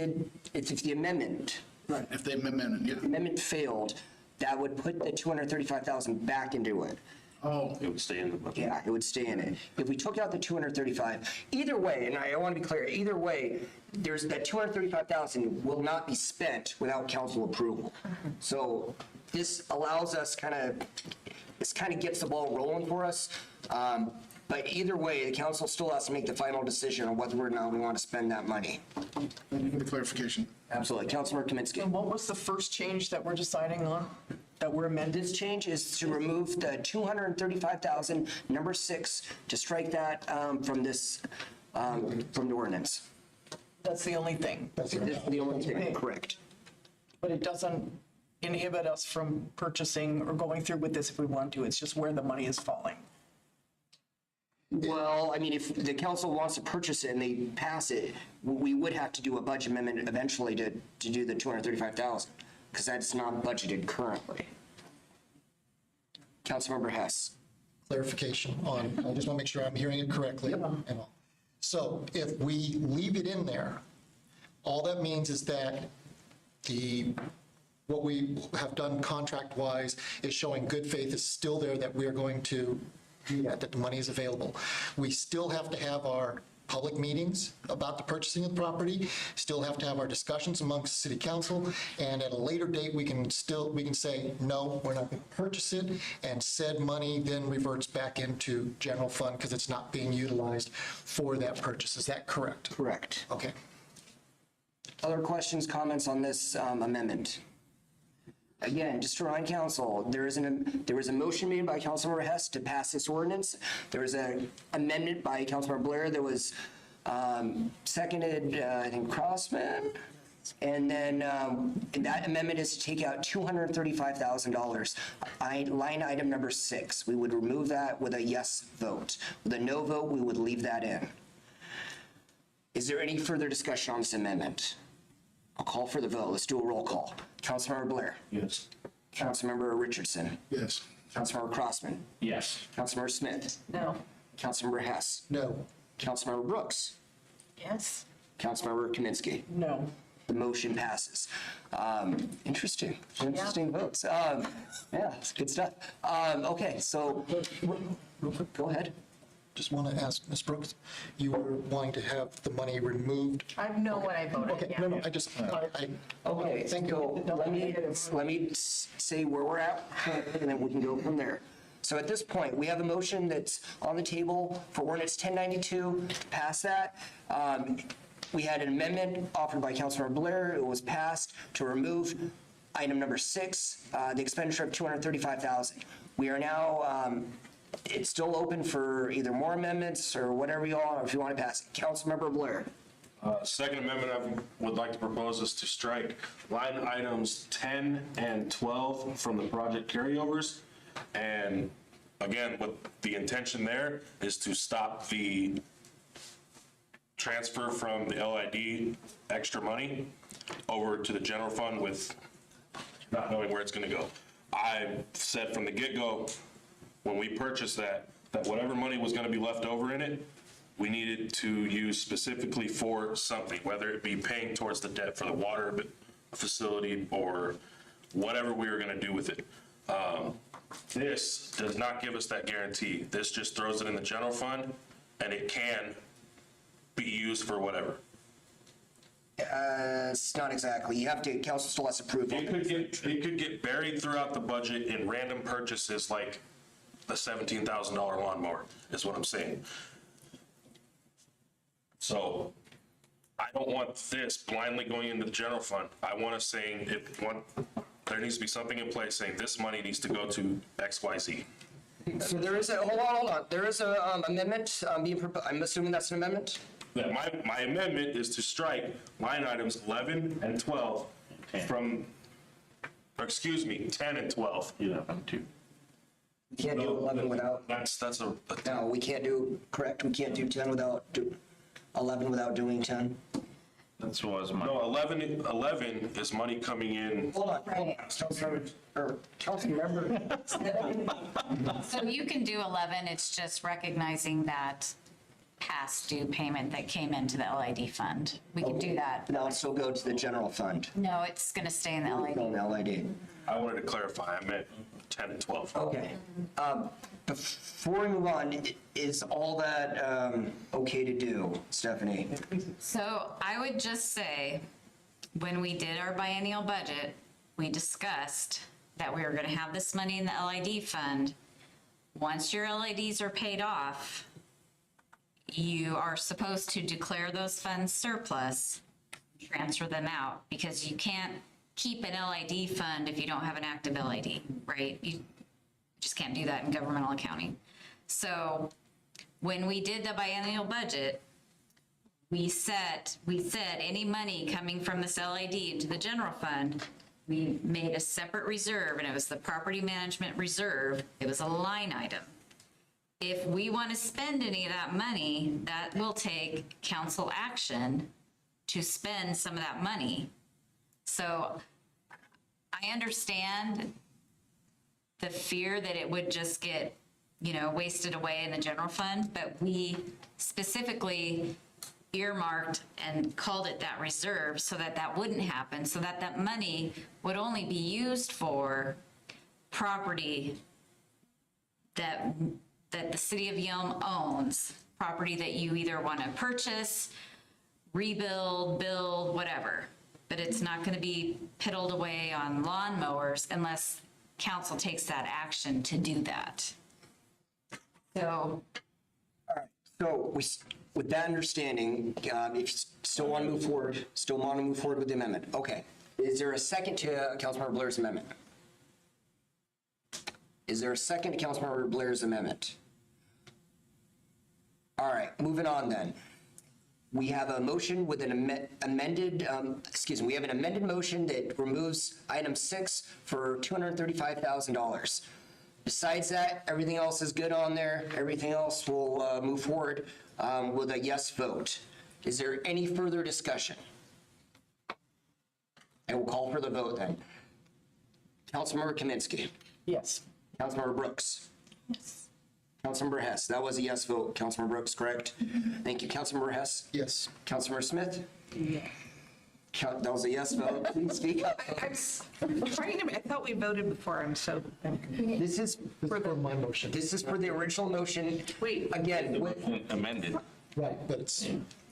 if the amendment... Right. If the amendment failed, that would put the $235,000 back into it. Oh. It would stay in the budget. Yeah, it would stay in it. If we took out the 235, either way, and I want to be clear, either way, there's that 235,000 will not be spent without council approval. So this allows us this kind of gets the ball rolling for us. But either way, the council still has to make the final decision on whether or not we want to spend that money. Thank you for the clarification. Absolutely. Councilor Kaminsky. And what was the first change that we're deciding on, that we're amending? This change is to remove the $235,000, number 6, to strike that from the ordinance. That's the only thing. That's the only thing, correct. But it doesn't inhibit us from purchasing or going through with this if we want to. It's just where the money is falling. Well, I mean, if the council wants to purchase it and they pass it, we would have to do a budget amendment eventually to do the $235,000, because that's not budgeted currently. Councilmember Hess. Clarification on, I just want to make sure I'm hearing it correctly. And all. So if we leave it in there, all that means is that what we have done contract-wise is showing good faith is still there, that we are going to do that the money is available. We still have to have our public meetings about the purchasing of the property, still have to have our discussions amongst city council, and at a later date, we can say, no, we're not going to purchase it, and said money then reverts back into general fund because it's not being utilized for that purchase. Is that correct? Correct. Okay. Other questions, comments on this amendment? Again, just to remind council, there was a motion made by Councilmember Hess to pass this ordinance. There was an amendment by Councilmember Blair that was seconded, I think, Crossman. And then and that amendment is to take out $235,000. Line item number 6, we would remove that with a yes vote. With a no vote, we would leave that in. Is there any further discussion on this amendment? I'll call for the vote. Let's do a roll call. Councilmember Blair. Yes. Councilmember Richardson. Yes. Councilmember Crossman. Yes. Councilmember Smith. No. Councilmember Hess. No. Councilmember Brooks. Yes. Councilmember Kaminsky. No. The motion passes. Interesting votes. Yeah, it's good stuff. Okay, so, real quick, go ahead. Just want to ask, Ms. Brooks, you were wanting to have the money removed? I know what I voted, Okay, yeah. no, I just, Okay, so let me say where we're at, and then we can go from there. So at this point, we have a motion that's on the table for ordinance 1092 to pass that. We had an amendment offered by Councilmember Blair. It was passed to remove item number 6, the expenditure of $235,000. We are now, it's still open for either more amendments or whatever you all, if you want to pass it. Councilmember Blair. Second amendment I would like to propose is to strike line items 10 and 12 from the project carryovers. And again, what the intention there is to stop the transfer from the LID extra money over to the general fund with not knowing where it's going to go. I said from the get-go, when we purchased that whatever money was going to be left over in it, we needed to use specifically for something, whether it be paying towards the debt for the water facility or whatever we were going to do with it. This does not give us that guarantee. This just throws it in the general fund, and it can be used for whatever. It's not exactly. You have to, council still has to approve it. It could get buried throughout the budget in random purchases like the $17,000 lawnmower, is what I'm saying. So I don't want this blindly going into the general fund. I want us saying there needs to be something in place saying this money needs to go to XYZ. So there is a, hold on. There is a amendment being proposed. I'm assuming that's an amendment? That my amendment is to strike line items 11 and 12 from, or excuse me, 10 and 12. 11 too. We can't do 11 without, That's no, we can't do, correct, we can't do 10 without, 11 without doing 10. That was my. no, 11 is money coming in. Hold on. Councilmember. So you can do 11, it's just recognizing that past due payment that came into the LID fund. We can do that. Now it'll still go to the general fund. No, it's going to stay in the LID. No, the LID. I wanted to clarify, I meant 10 and 12. Okay. Before we move on, is all that okay to do, Stephanie? So I would just say, when we did our biennial budget, we discussed that we were going to have this money in the LID fund. Once your LIDs are paid off, you are supposed to declare those funds surplus, transfer them out, because you can't keep an LID fund if you don't have an active LID, right? You just can't do that in governmental accounting. So when we did the biennial budget, we said any money coming from this LID into the general fund, we made a separate reserve, and it was the property management reserve. It was a line item. If we want to spend any of that money, that will take council action to spend some of that money. So I understand the fear that it would just get, wasted away in the general fund, but we specifically earmarked and called it that reserve so that that wouldn't happen, so that that money would only be used for property that the city of Yelm owns, property that you either want to purchase, rebuild, build, whatever. But it's not going to be piddled away on lawnmowers unless council takes that action to do that. So. All right. So with that understanding, if you still want to move forward with the amendment. Okay. Is there a second to Councilmember Blair's amendment? Is there a second to Councilmember Blair's amendment? All right, moving on then. we have a motion with an amended, we have an amended motion that removes item 6 for $235,000. Besides that, everything else is good on there. Everything else will move forward with a yes vote. Is there any further discussion? I will call for the vote then. Councilmember Kaminsky. Yes. Councilmember Brooks. Yes. Councilmember Hess. That was a yes vote. Councilmember Brooks, correct? Thank you. Councilmember Hess. Yes. Councilmember Smith. Yes. That was a yes vote. Please speak up. I'm trying to, I thought we voted before, I'm so. This is For my motion. This is for the original motion. Wait. Again, Amended. Right, but it's,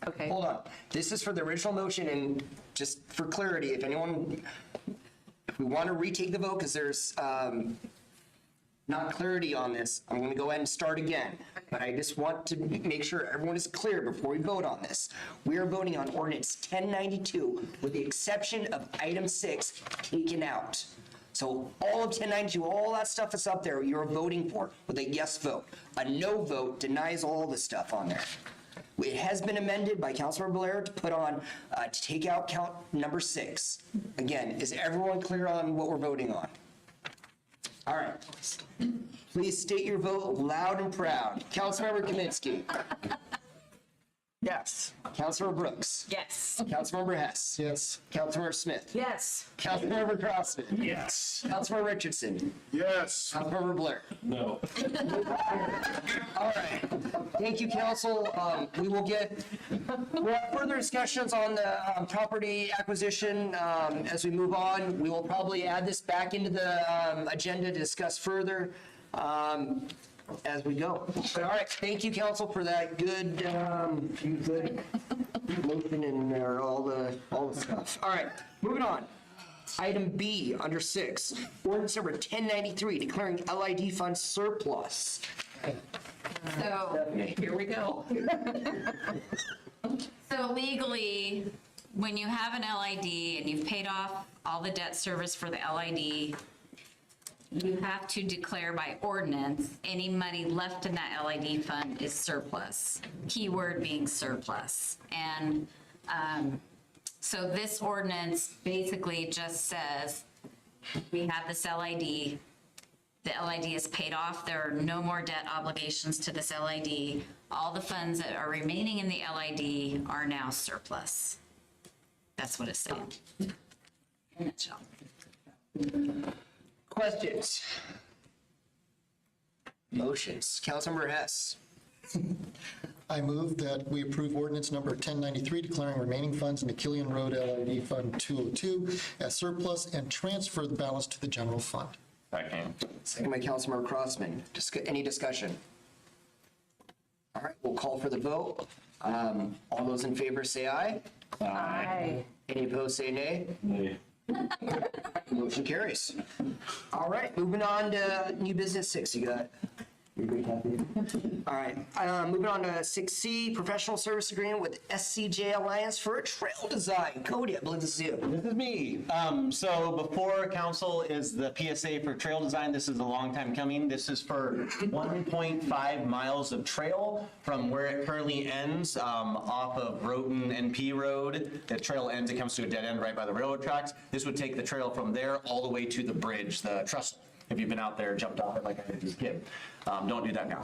Okay. hold on. This is for the original motion, and just for clarity, if we want to retake the vote, because there's not clarity on this, I'm going to go ahead and start again. But I just want to make sure everyone is clear before we vote on this. We are voting on ordinance 1092 with the exception of item 6 taken out. So all of 1092, all that stuff is up there, you're voting for with a yes vote. A no vote denies all the stuff on there. It has been amended by Councilmember Blair to put on, to take out count number 6. Again, is everyone clear on what we're voting on? All right. Please state your vote loud and proud. Councilmember Kaminsky. Yes. Councilmember Brooks. Yes. Councilmember Hess. yes. Councilmember Smith. Yes. Councilmember Crossman. Yes. Councilmember Richardson. Yes. Councilmember Blair. No. All right. Thank you, council. We'll have further discussions on the property acquisition as we move on. We will probably add this back into the agenda to discuss further as we go. But all right, thank you, council, for that good motion and all the stuff. All right, moving on. Item B, under 6, ordinance number 1093, declaring LID fund surplus. So, Here we go. so legally, when you have an LID and you've paid off all the debt service for the LID, you have to declare by ordinance, any money left in that LID fund is surplus. Keyword being surplus. And so this ordinance basically just says, we have this LID, the LID is paid off, there are no more debt obligations to this LID. All the funds that are remaining in the LID are now surplus. That's what it's saying. In a nutshell. Questions? Motions. Councilmember Hess. I move that we approve ordinance number 1093 declaring remaining funds in the Killian Road LID Fund 202 as surplus and transfer the balance to the general fund. Second. Second by Councilmember Crossman. Any discussion? All right, we'll call for the vote. All those in favor say aye. Aye. Any opposed say nay. Nay. Motion carries. All right, moving on to new business 6. You got. All right, moving on to 6C, professional service agreement with SCJ Alliance for a trail design. Cody, I believe this is you. This is me. So before council is the PSA for trail design. This is a long time coming. This is for 1.5 miles of trail from where it currently ends off of Roten NP Road. The trail ends, it comes to a dead end right by the railroad tracks. This would take the trail from there all the way to the bridge, the trestle. If you've been out there, jumped off it like I did as a kid. Don't do that now.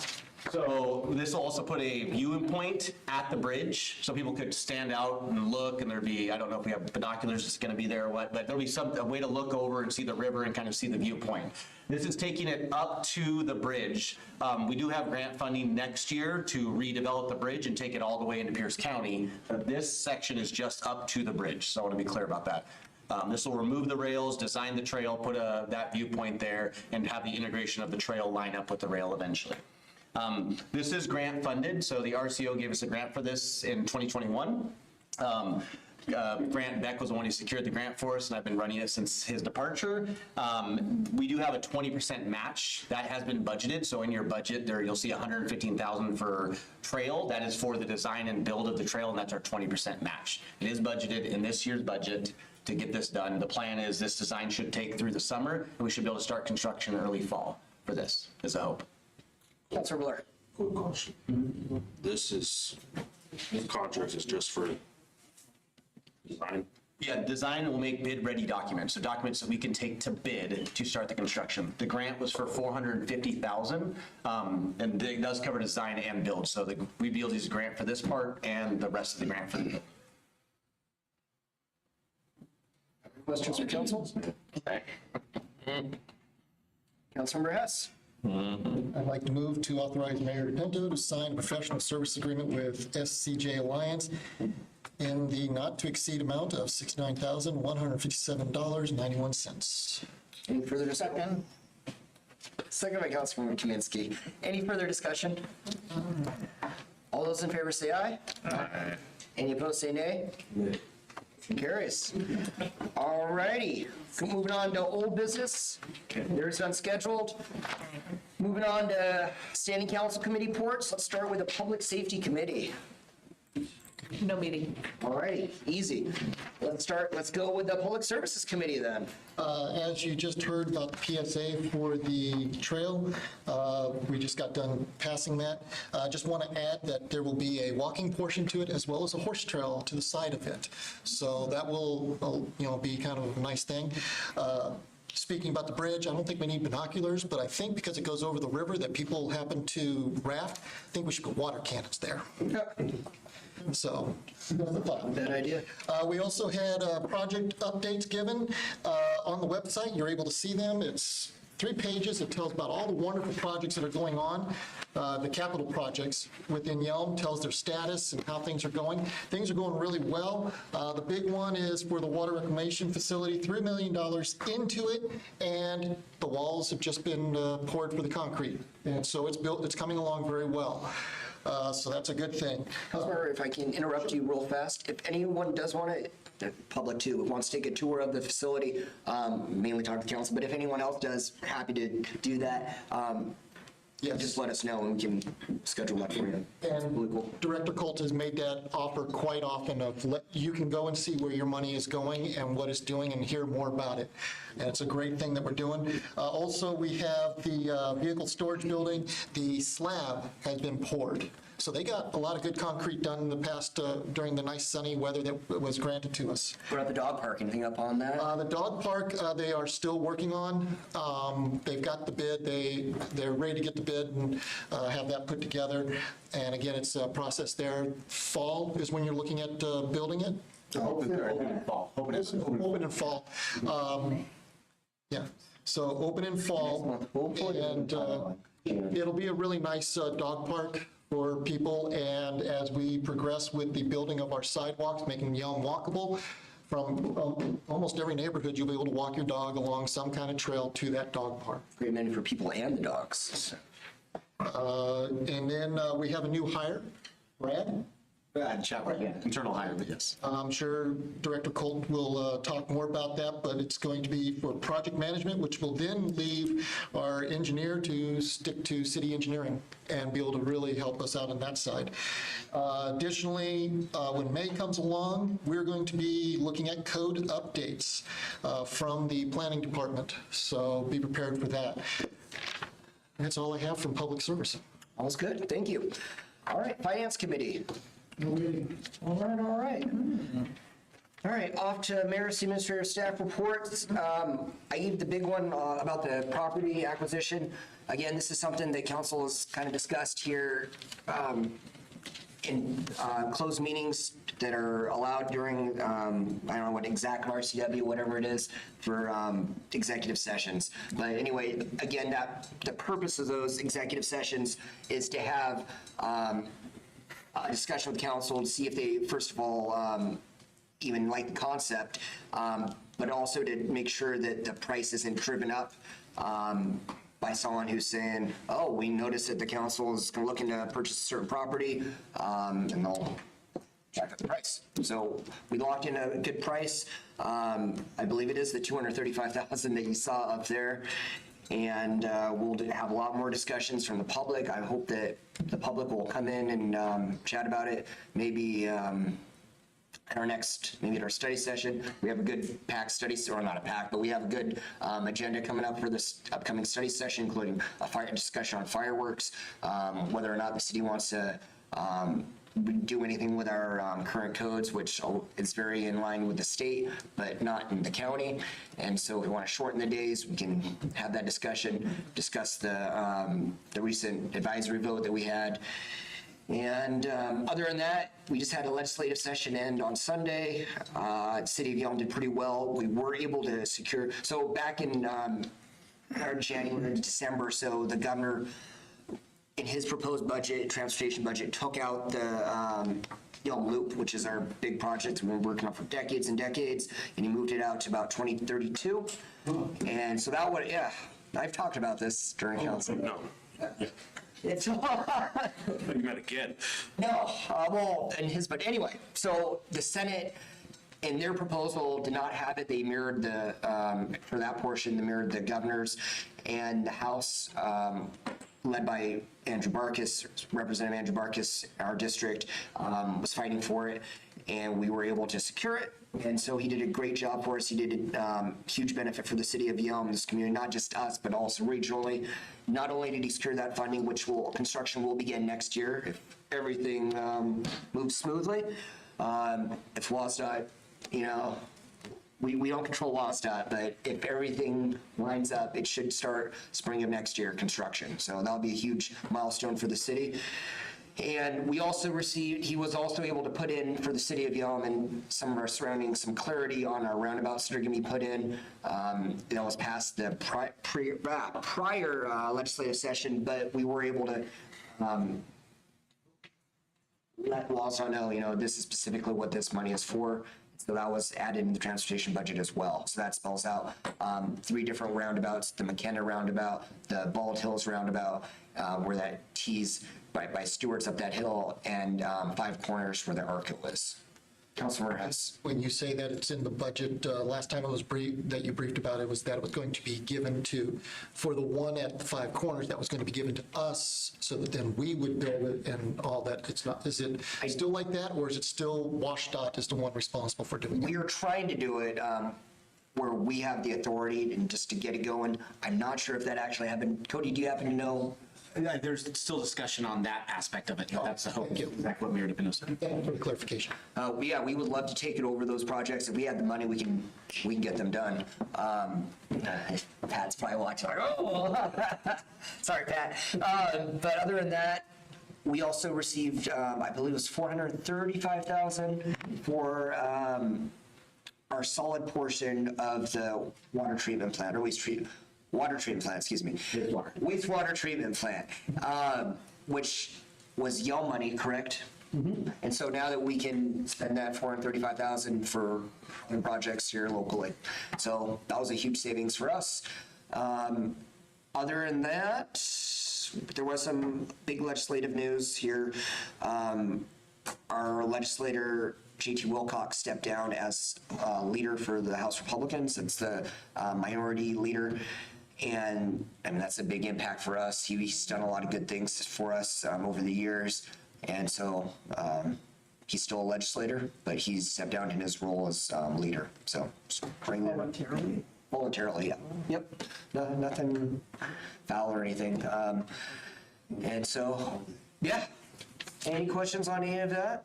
So this will also put a viewing point at the bridge, so people could stand out and look, and there'd be, I don't know if we have binoculars that's gonna be there or what, but there'll be a way to look over and see the river and kind of see the viewpoint. This is taking it up to the bridge. We do have grant funding next year to redevelop the bridge and take it all the way into Pierce County, but this section is just up to the bridge, so I wanna be clear about that. This will remove the rails, design the trail, put that viewpoint there, and have the integration of the trail line up with the rail eventually. This is grant funded, so the RCO gave us a grant for this in 2021. Grant Beck was the one who secured the grant for us, and I've been running it since his departure. We do have a 20% match that has been budgeted. So in your budget there, you'll see $115,000 for trail. That is for the design and build of the trail, and that's our 20% match. It is budgeted in this year's budget to get this done. The plan is this design should take through the summer, and we should be able to start construction early fall for this, is a hope. Councilor Blair. Quick question. This is The contract is just for design. Yeah, design will make bid-ready documents, so documents that we can take to bid to start the construction. The grant was for $450,000, and it does cover design and build, so we be able to use a grant for this part and the rest of the grant for the build. Questions for council? Councilmember Hess. I'd like to move to authorize Mayor Pinto to sign a professional service agreement with SCJ Alliance in the not-to-exceed amount of $69,157.91. Any further discussion? Second by Councilmember Kaminsky. Any further discussion? All those in favor say aye. Aye. Any opposed say nay. Carries. All righty. Moving on to old business. There's unscheduled. Moving on to standing council committee reports. Let's start with the Public Safety Committee. No meeting. All righty, easy. Let's go with the Public Services Committee then. As you just heard about the PSA for the trail, we just got done passing that. Just want to add that there will be a walking portion to it as well as a horse trail to the side of it. So that will, be kind of a nice thing. Speaking about the bridge, I don't think we need binoculars, but I think because it goes over the river that people happen to raft, I think we should put water cannons there. So, that's the thought. Bad idea. We also had project updates given on the website. You're able to see them. It's 3 pages. It tells about all the wonderful projects that are going on. The capital projects within Yelm tells their status and how things are going. Things are going really well. The big one is for the water reclamation facility, $3 million into it, and the walls have just been poured for the concrete. And so it's built. It's coming along very well. So that's a good thing. However, if I can interrupt you real fast, if anyone does want to, public too, wants to take a tour of the facility, mainly talk to council, but if anyone else does, happy to do that. Yes. Just let us know and we can schedule that for you. And Really cool. Director Colt has made that offer quite often of you can go and see where your money is going and what it's doing and hear more about it. And it's a great thing that we're doing. Also, we have the vehicle storage building. The slab has been poured. So they got a lot of good concrete done in the past during the nice sunny weather that was granted to us. What about the dog park? Anything up on that? The dog park, they are still working on. They've got the bid. They're ready to get the bid and have that put together. And again, it's a process there. Fall is when you're looking at building it. Open in fall. Open in fall. Yeah, so open in fall, and it'll be a really nice dog park for people. And as we progress with the building of our sidewalks, making Yelm walkable, from almost every neighborhood, you'll be able to walk your dog along some kind of trail to that dog park. Great menu for people and the dogs. And then we have a new hire, Brad. Internal hire, but yes. I'm sure Director Colt will talk more about that, but it's going to be for project management, which will then leave our engineer to stick to city engineering and be able to really help us out on that side. Additionally, when May comes along, we're going to be looking at code updates from the planning department, so be prepared for that. That's all I have from public service. All's good, thank you. All right, Finance Committee. All right. All right, off to Mayor's Administrative Staff reports. I gave the big one about the property acquisition. Again, this is something that council has kind of discussed here in closed meetings that are allowed during, I don't know what exact RCW, whatever it is, for executive sessions. But anyway, again, the purpose of those executive sessions is to have a discussion with council to see if they, first of all, even like the concept, but also to make sure that the price isn't driven up by someone who's saying, oh, we noticed that the council is looking to purchase a certain property, and they'll jack up the price. So we locked in a good price. I believe it is the $235,000 that you saw up there. And we'll have a lot more discussions from the public. I hope that the public will come in and chat about it. Maybe at our next, maybe at our study session, we have a good packed study, or not a pack, but we have a good agenda coming up for this upcoming study session, including a discussion on fireworks, whether or not the city wants to do anything with our current codes, which is very in line with the state, but not in the county. And so if we want to shorten the days, we can have that discussion, discuss the recent advisory vote that we had. And other than that, we just had a legislative session end on Sunday. City of Yelm did pretty well. We were able to secure, so back in our January to December, so the governor, in his proposed budget, transportation budget, took out the Yelm Loop, which is our big project we've been working on for decades and decades, and he moved it out to about 2032. And so that would, yeah, I've talked about this during council. No. It's You met again. no, well, but anyway, so the Senate, in their proposal, did not have it. They mirrored the, for that portion, they mirrored the governor's, and the House, led by Andrew Barkis, Representative Andrew Barkis, our district, was fighting for it, and we were able to secure it. And so he did a great job for us. He did a huge benefit for the city of Yelm, this community, not just us, but also regionally. Not only did he secure that funding, construction will begin next year if everything moves smoothly. If WASDOT, we don't control WASDOT, but if everything lines up, it should start spring of next year construction. So that'll be a huge milestone for the city. And we also he was also able to put in for the city of Yelm and some of our surroundings, some clarity on our roundabouts that are going to be put in. That was past the prior legislative session, but we were able to let WASDOT know, this is specifically what this money is for. So that was added in the transportation budget as well. So that spells out 3 different roundabouts: the McKenna roundabout, the Bald Hills roundabout, where that tees by Stewart's up that hill, and 5 Corners where the Arco is. Councilmember Hess. When you say that it's in the budget, last time it was that you briefed about it was that it was going to be given for the one at 5 Corners, that was going to be given to us so that then we would build it and all that. It's not, is it still like that, or is it still WashDOT is the one responsible for doing it? We are trying to do it where we have the authority and just to get it going. I'm not sure if that actually happened. Cody, do you happen to know? There's still discussion on that aspect of it. That's the hope, exactly what Mayor DePino said. Yeah, for clarification. Yeah, we would love to take it over those projects. If we had the money, we can get them done. Pat's probably watching. Like, oh, sorry, Pat. But other than that, we also received, I believe it was $435,000 for our solid portion of the water treatment plant, or water treatment plant, excuse me. Wastewater treatment plant, which was Yelm money, correct? Mm-hmm. And so now that we can spend that $435,000 for other projects here locally. So that was a huge savings for us. Other than that, there was some big legislative news here. Our legislator, J.T. Wilcox, stepped down as leader for the House Republicans. It's the minority leader. And I mean, that's a big impact for us. He's done a lot of good things for us over the years. And so he's still a legislator, but he's stepped down in his role as leader. So bring that Voluntarily? Voluntarily, yeah. Yep. No, nothing foul or anything. And so, yeah. Any questions on any of that?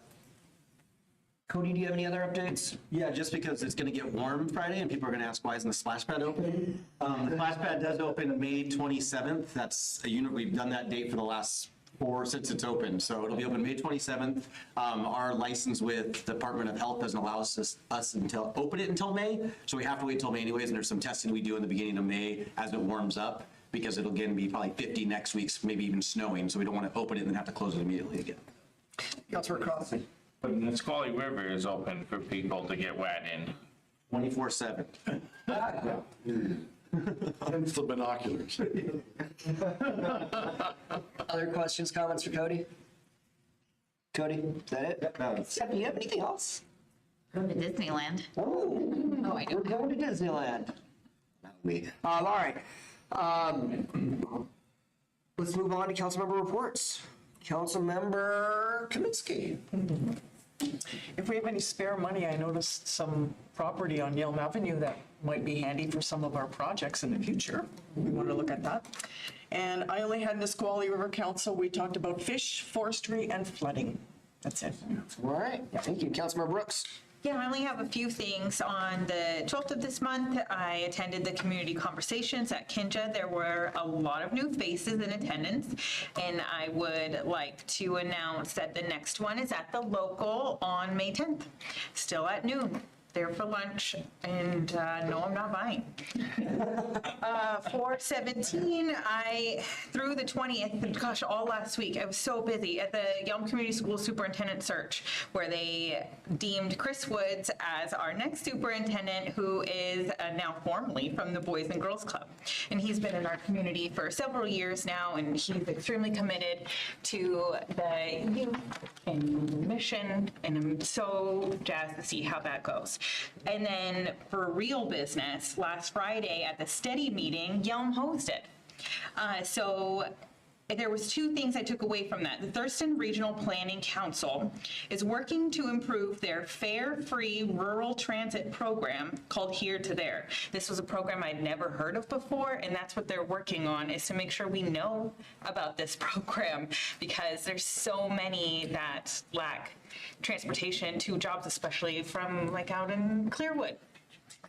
Cody, do you have any other updates? Yeah, just because it's going to get warm Friday and people are going to ask why isn't the splash pad open? The splash pad does open May 27th. That's a unit, we've done that date for the last 4 since it's open. So it'll be open May 27th. Our license with Department of Health doesn't allow us until open it until May. So we have to wait till May anyways. And there's some testing we do in the beginning of May as it warms up, because it'll again be probably 50 next week, maybe even snowing. So we don't want to open it and then have to close it immediately again. Councilor Crosby. But the Nisqually River is open for people to get wet in. 24/7. Hence the binoculars. Other questions, comments for Cody? Cody, is that it? Steph, do you have anything else? Go to Disneyland. Oh, I we're don't going to Disneyland. Not me. All right. Let's move on to councilmember reports. Councilmember Kaminsky. If we have any spare money, I noticed some property on Yelm Avenue that might be handy for some of our projects in the future. We want to look at that. And I only had Nisqually River Council. We talked about fish, forestry, and flooding. That's it. All right, thank you. Councilmember Brooks. Yeah, I only have a few things. On the 12th of this month, I attended the community conversations at Kinja. There were a lot of new faces in attendance, and I would like to announce that the next one is at the local on May 10th, still at noon. There for lunch, and no, I'm not buying. 4/17, through the 20th, gosh, all last week, I was so busy at the Yelm Community School Superintendent Search, where they deemed Chris Woods as our next superintendent, who is now formally from the Boys and Girls Club. And he's been in our community for several years now, and he's extremely committed to the youth and the mission, and I'm so jazzed to see how that goes. And then for real business, last Friday at the Steady meeting, Yelm hosted. So there was two things I took away from that. The Thurston Regional Planning Council is working to improve their fare-free rural transit program called Here to There. This was a program I'd never heard of before, and that's what they're working on, is to make sure we know about this program, because there's so many that lack transportation to jobs, especially from like out in Clearwood.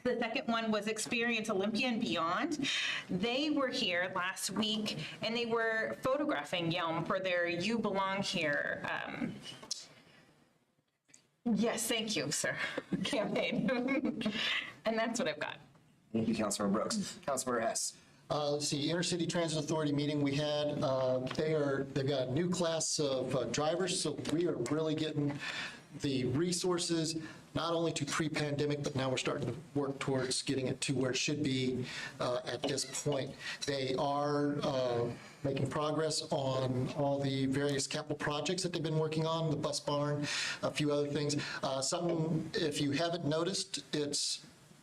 The second one was Experience Olympia and Beyond. They were here last week, and they were photographing Yelm for their You Belong Here. Yes, thank you, sir, campaign. And that's what I've got. Thank you, Councilmember Brooks. Councilmember Hess. Let's see, Intercity Transit Authority meeting we had, they've got a new class of drivers, so we are really getting the resources, not only to pre-pandemic, but now we're starting to work towards getting it to where it should be at this point. They are making progress on all the various capital projects that they've been working on, the bus barn, a few other things. Something, if you haven't noticed,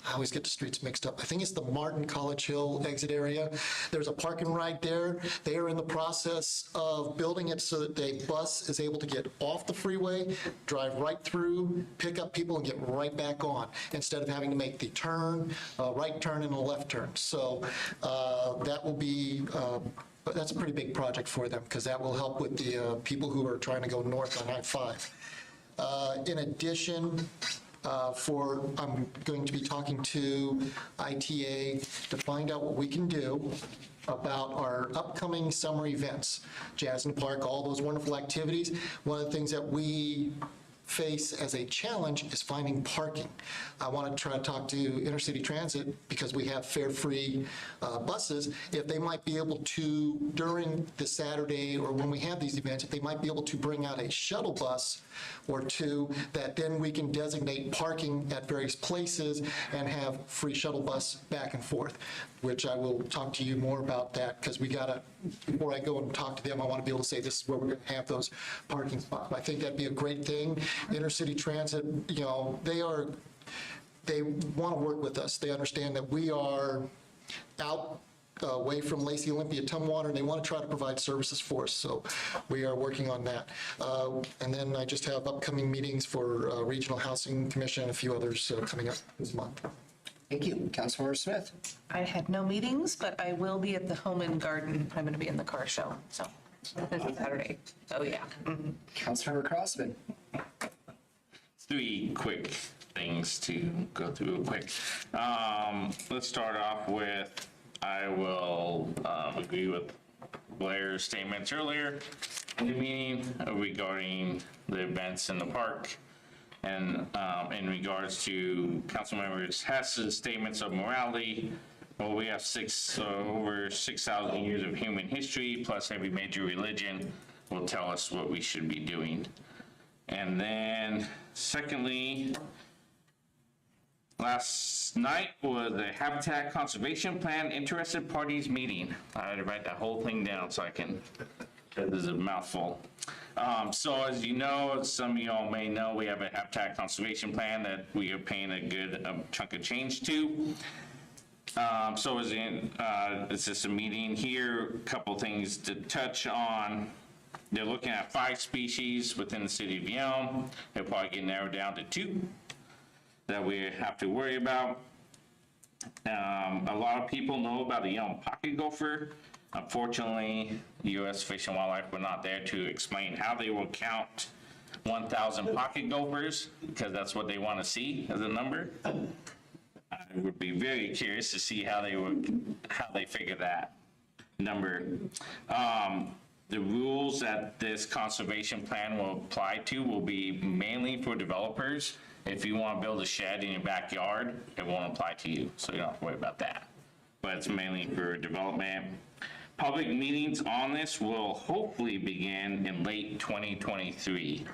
I always get the streets mixed up. I think it's the Martin College Hill exit area. There's a parking right there. They are in the process of building it so that the bus is able to get off the freeway, drive right through, pick up people, and get right back on, instead of having to make the turn, right turn and a left turn. So that will be, that's a pretty big project for them, because that will help with the people who are trying to go north on I-5. In addition, I'm going to be talking to ITA to find out what we can do about our upcoming summer events, Jazz in the Park, all those wonderful activities. One of the things that we face as a challenge is finding parking. I want to try to talk to Intercity Transit, because we have fare-free buses, if they might be able to, during the Saturday or when we have these events, if they might be able to bring out a shuttle bus or two, that then we can designate parking at various places and have free shuttle bus back and forth, which I will talk to you more about that, because we got to, before I go and talk to them, I want to be able to say this is where we're going to have those parking spots. I think that'd be a great thing. Intercity Transit, you know, they want to work with us. They understand that we are out away from Lacey, Olympia, Tumwater, and they want to try to provide services for us. So we are working on that. And then I just have upcoming meetings for Regional Housing Commission and a few others coming up this month. Thank you. Councilmember Smith. I had no meetings, but I will be at the Home and Garden. I'm going to be in the car show, so this is Saturday. Oh, yeah. Councilmember Crossman. 3 quick things to go through real quick. Let's start off with, I will agree with Blair's statements earlier in the meeting regarding the events in the park. And in regards to Councilmember Hess's statements of morality, well, we have over 6,000 years of human history, plus every major religion will tell us what we should be doing. And then secondly, last night was the Habitat Conservation Plan Interested Parties meeting. I had to write that whole thing down so I can, this is a mouthful. So as you know, some of y'all may know, we have a Habitat Conservation Plan that we are paying a good chunk of change to. So it's just a meeting here, a couple things to touch on. They're looking at 5 species within the city of Yelm. They'll probably get narrowed down to 2 that we have to worry about. A lot of people know about the Yelm pocket gopher. Unfortunately, U.S. Fish and Wildlife were not there to explain how they will count 1,000 pocket gophers, because that's what they want to see as a number. I would be very curious to see how they figure that number. The rules that this conservation plan will apply to will be mainly for developers. If you want to build a shed in your backyard, it won't apply to you, so you don't have to worry about that. But it's mainly for development. Public meetings on this will hopefully begin in late 2023.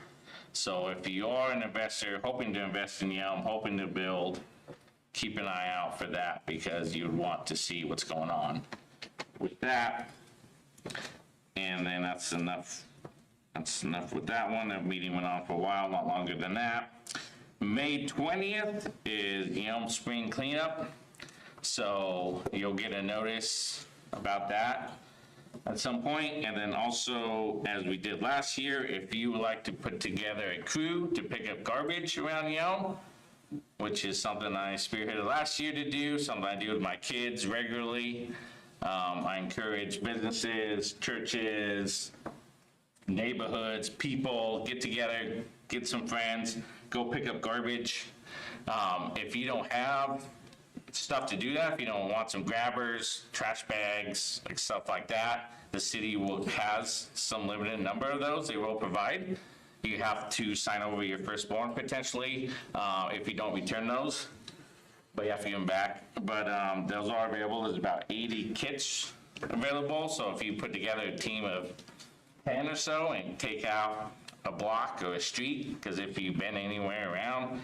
So if you are an investor hoping to invest in Yelm, hoping to build, keep an eye out for that because you'd want to see what's going on with that. And then that's enough. That's enough with that one. That meeting went on for a while, not longer than that. May 20th is Yelm Spring Cleanup. So you'll get a notice about that at some point. And then also, as we did last year, if you would like to put together a crew to pick up garbage around Yelm, which is something I spearheaded last year to do, something I do with my kids regularly. I encourage businesses, churches, neighborhoods, people, get together, get some friends, go pick up garbage. If you don't have stuff to do that, if you don't want some grabbers, trash bags, like stuff like that, the city has some limited number of those they will provide. You have to sign over your firstborn potentially if you don't return those. But you have to give them back. But those are available. There's about 80 kits available. So if you put together a team of 10 or so and take out a block or a street, because if you've been anywhere around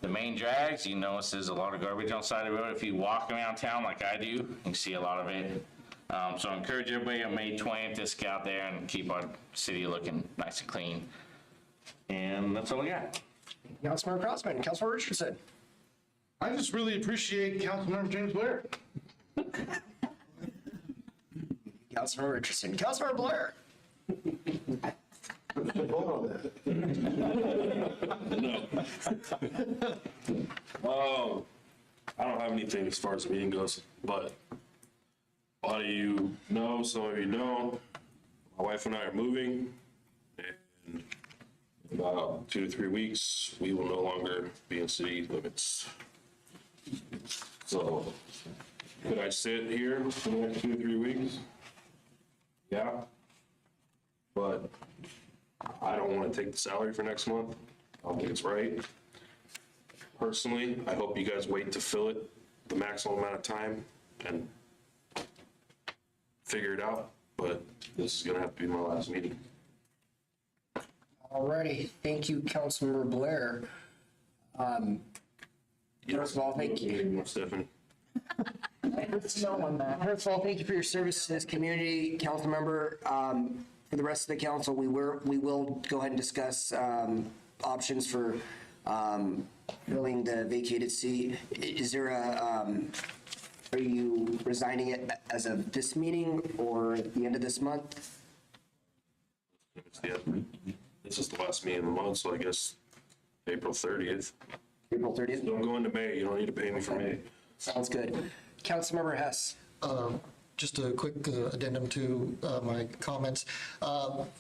the main drags, you notice there's a lot of garbage on the side of the road. If you walk around town like I do, you can see a lot of it. So I encourage everybody on May 20th to get out there and keep our city looking nice and clean. And that's all I got. Councilmember Crossman, Councilmember Richardson. I just really appreciate Councilmember James Blair. Councilmember Richardson. Councilmember Blair. I don't have anything as far as the meeting goes, but a lot of you know, some of you know, my wife and I are moving, and in about 2 to 3 weeks, we will no longer be in city limits. So, could I sit here for the next 2 to 3 weeks? Yeah. But I don't want to take the salary for next month. I don't think it's right. Personally, I hope you guys wait to fill it the maximum amount of time and figure it out, but this is gonna have to be my last meeting. Alrighty, thank you, Councilmember Blair. First of all, thank you. Stephanie. First of all, thank you for your service to this community, Councilmember. For the rest of the council, we will go ahead and discuss options for filling the vacated seat. Is there are you resigning it as of this meeting or at the end of this month? This is the last meeting of the month, so I guess April 30th. April 30th? Don't go into May. You don't need to pay me for May. Sounds good. Councilmember Hess. Just a quick addendum to my comments.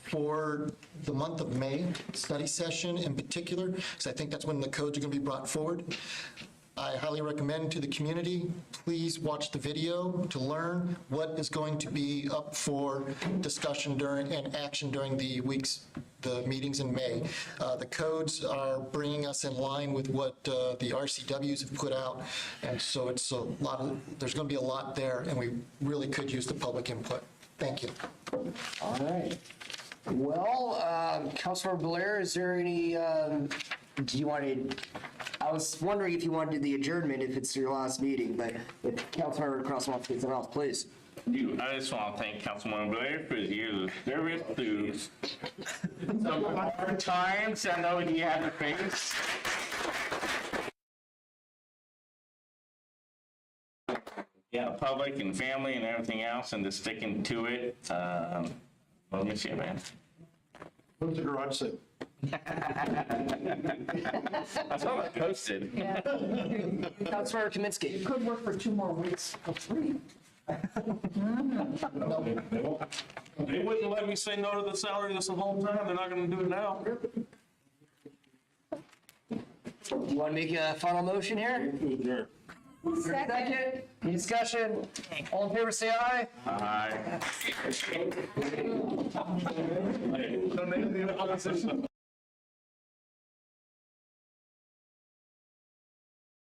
For the month of May, study session in particular, because I think that's when the codes are going to be brought forward, I highly recommend to the community, please watch the video to learn what is going to be up for discussion during and action during the meetings in May. The codes are bringing us in line with what the RCWs have put out, and so it's a lot of, there's going to be a lot there, and we really could use the public input. Thank you. All right. Well, Councilmember Blair, is there any, do you want to, I was wondering if you wanted to do the adjournment if it's your last meeting, but if Councilmember Cross wants to get something else, please. I just want to thank Councilman Blair for his years of service through some hard times I know he had to face. Yeah, public and family and everything else, and just sticking to it. Let me see, man. What's the garage say? That's all I posted. Councilmember Kaminsky. Could work for 2 more weeks for free. They wouldn't let me say no to the salary this whole time. They're not gonna do it now. You want to make a final motion here? Second. Any discussion? All in favor, say aye. Aye.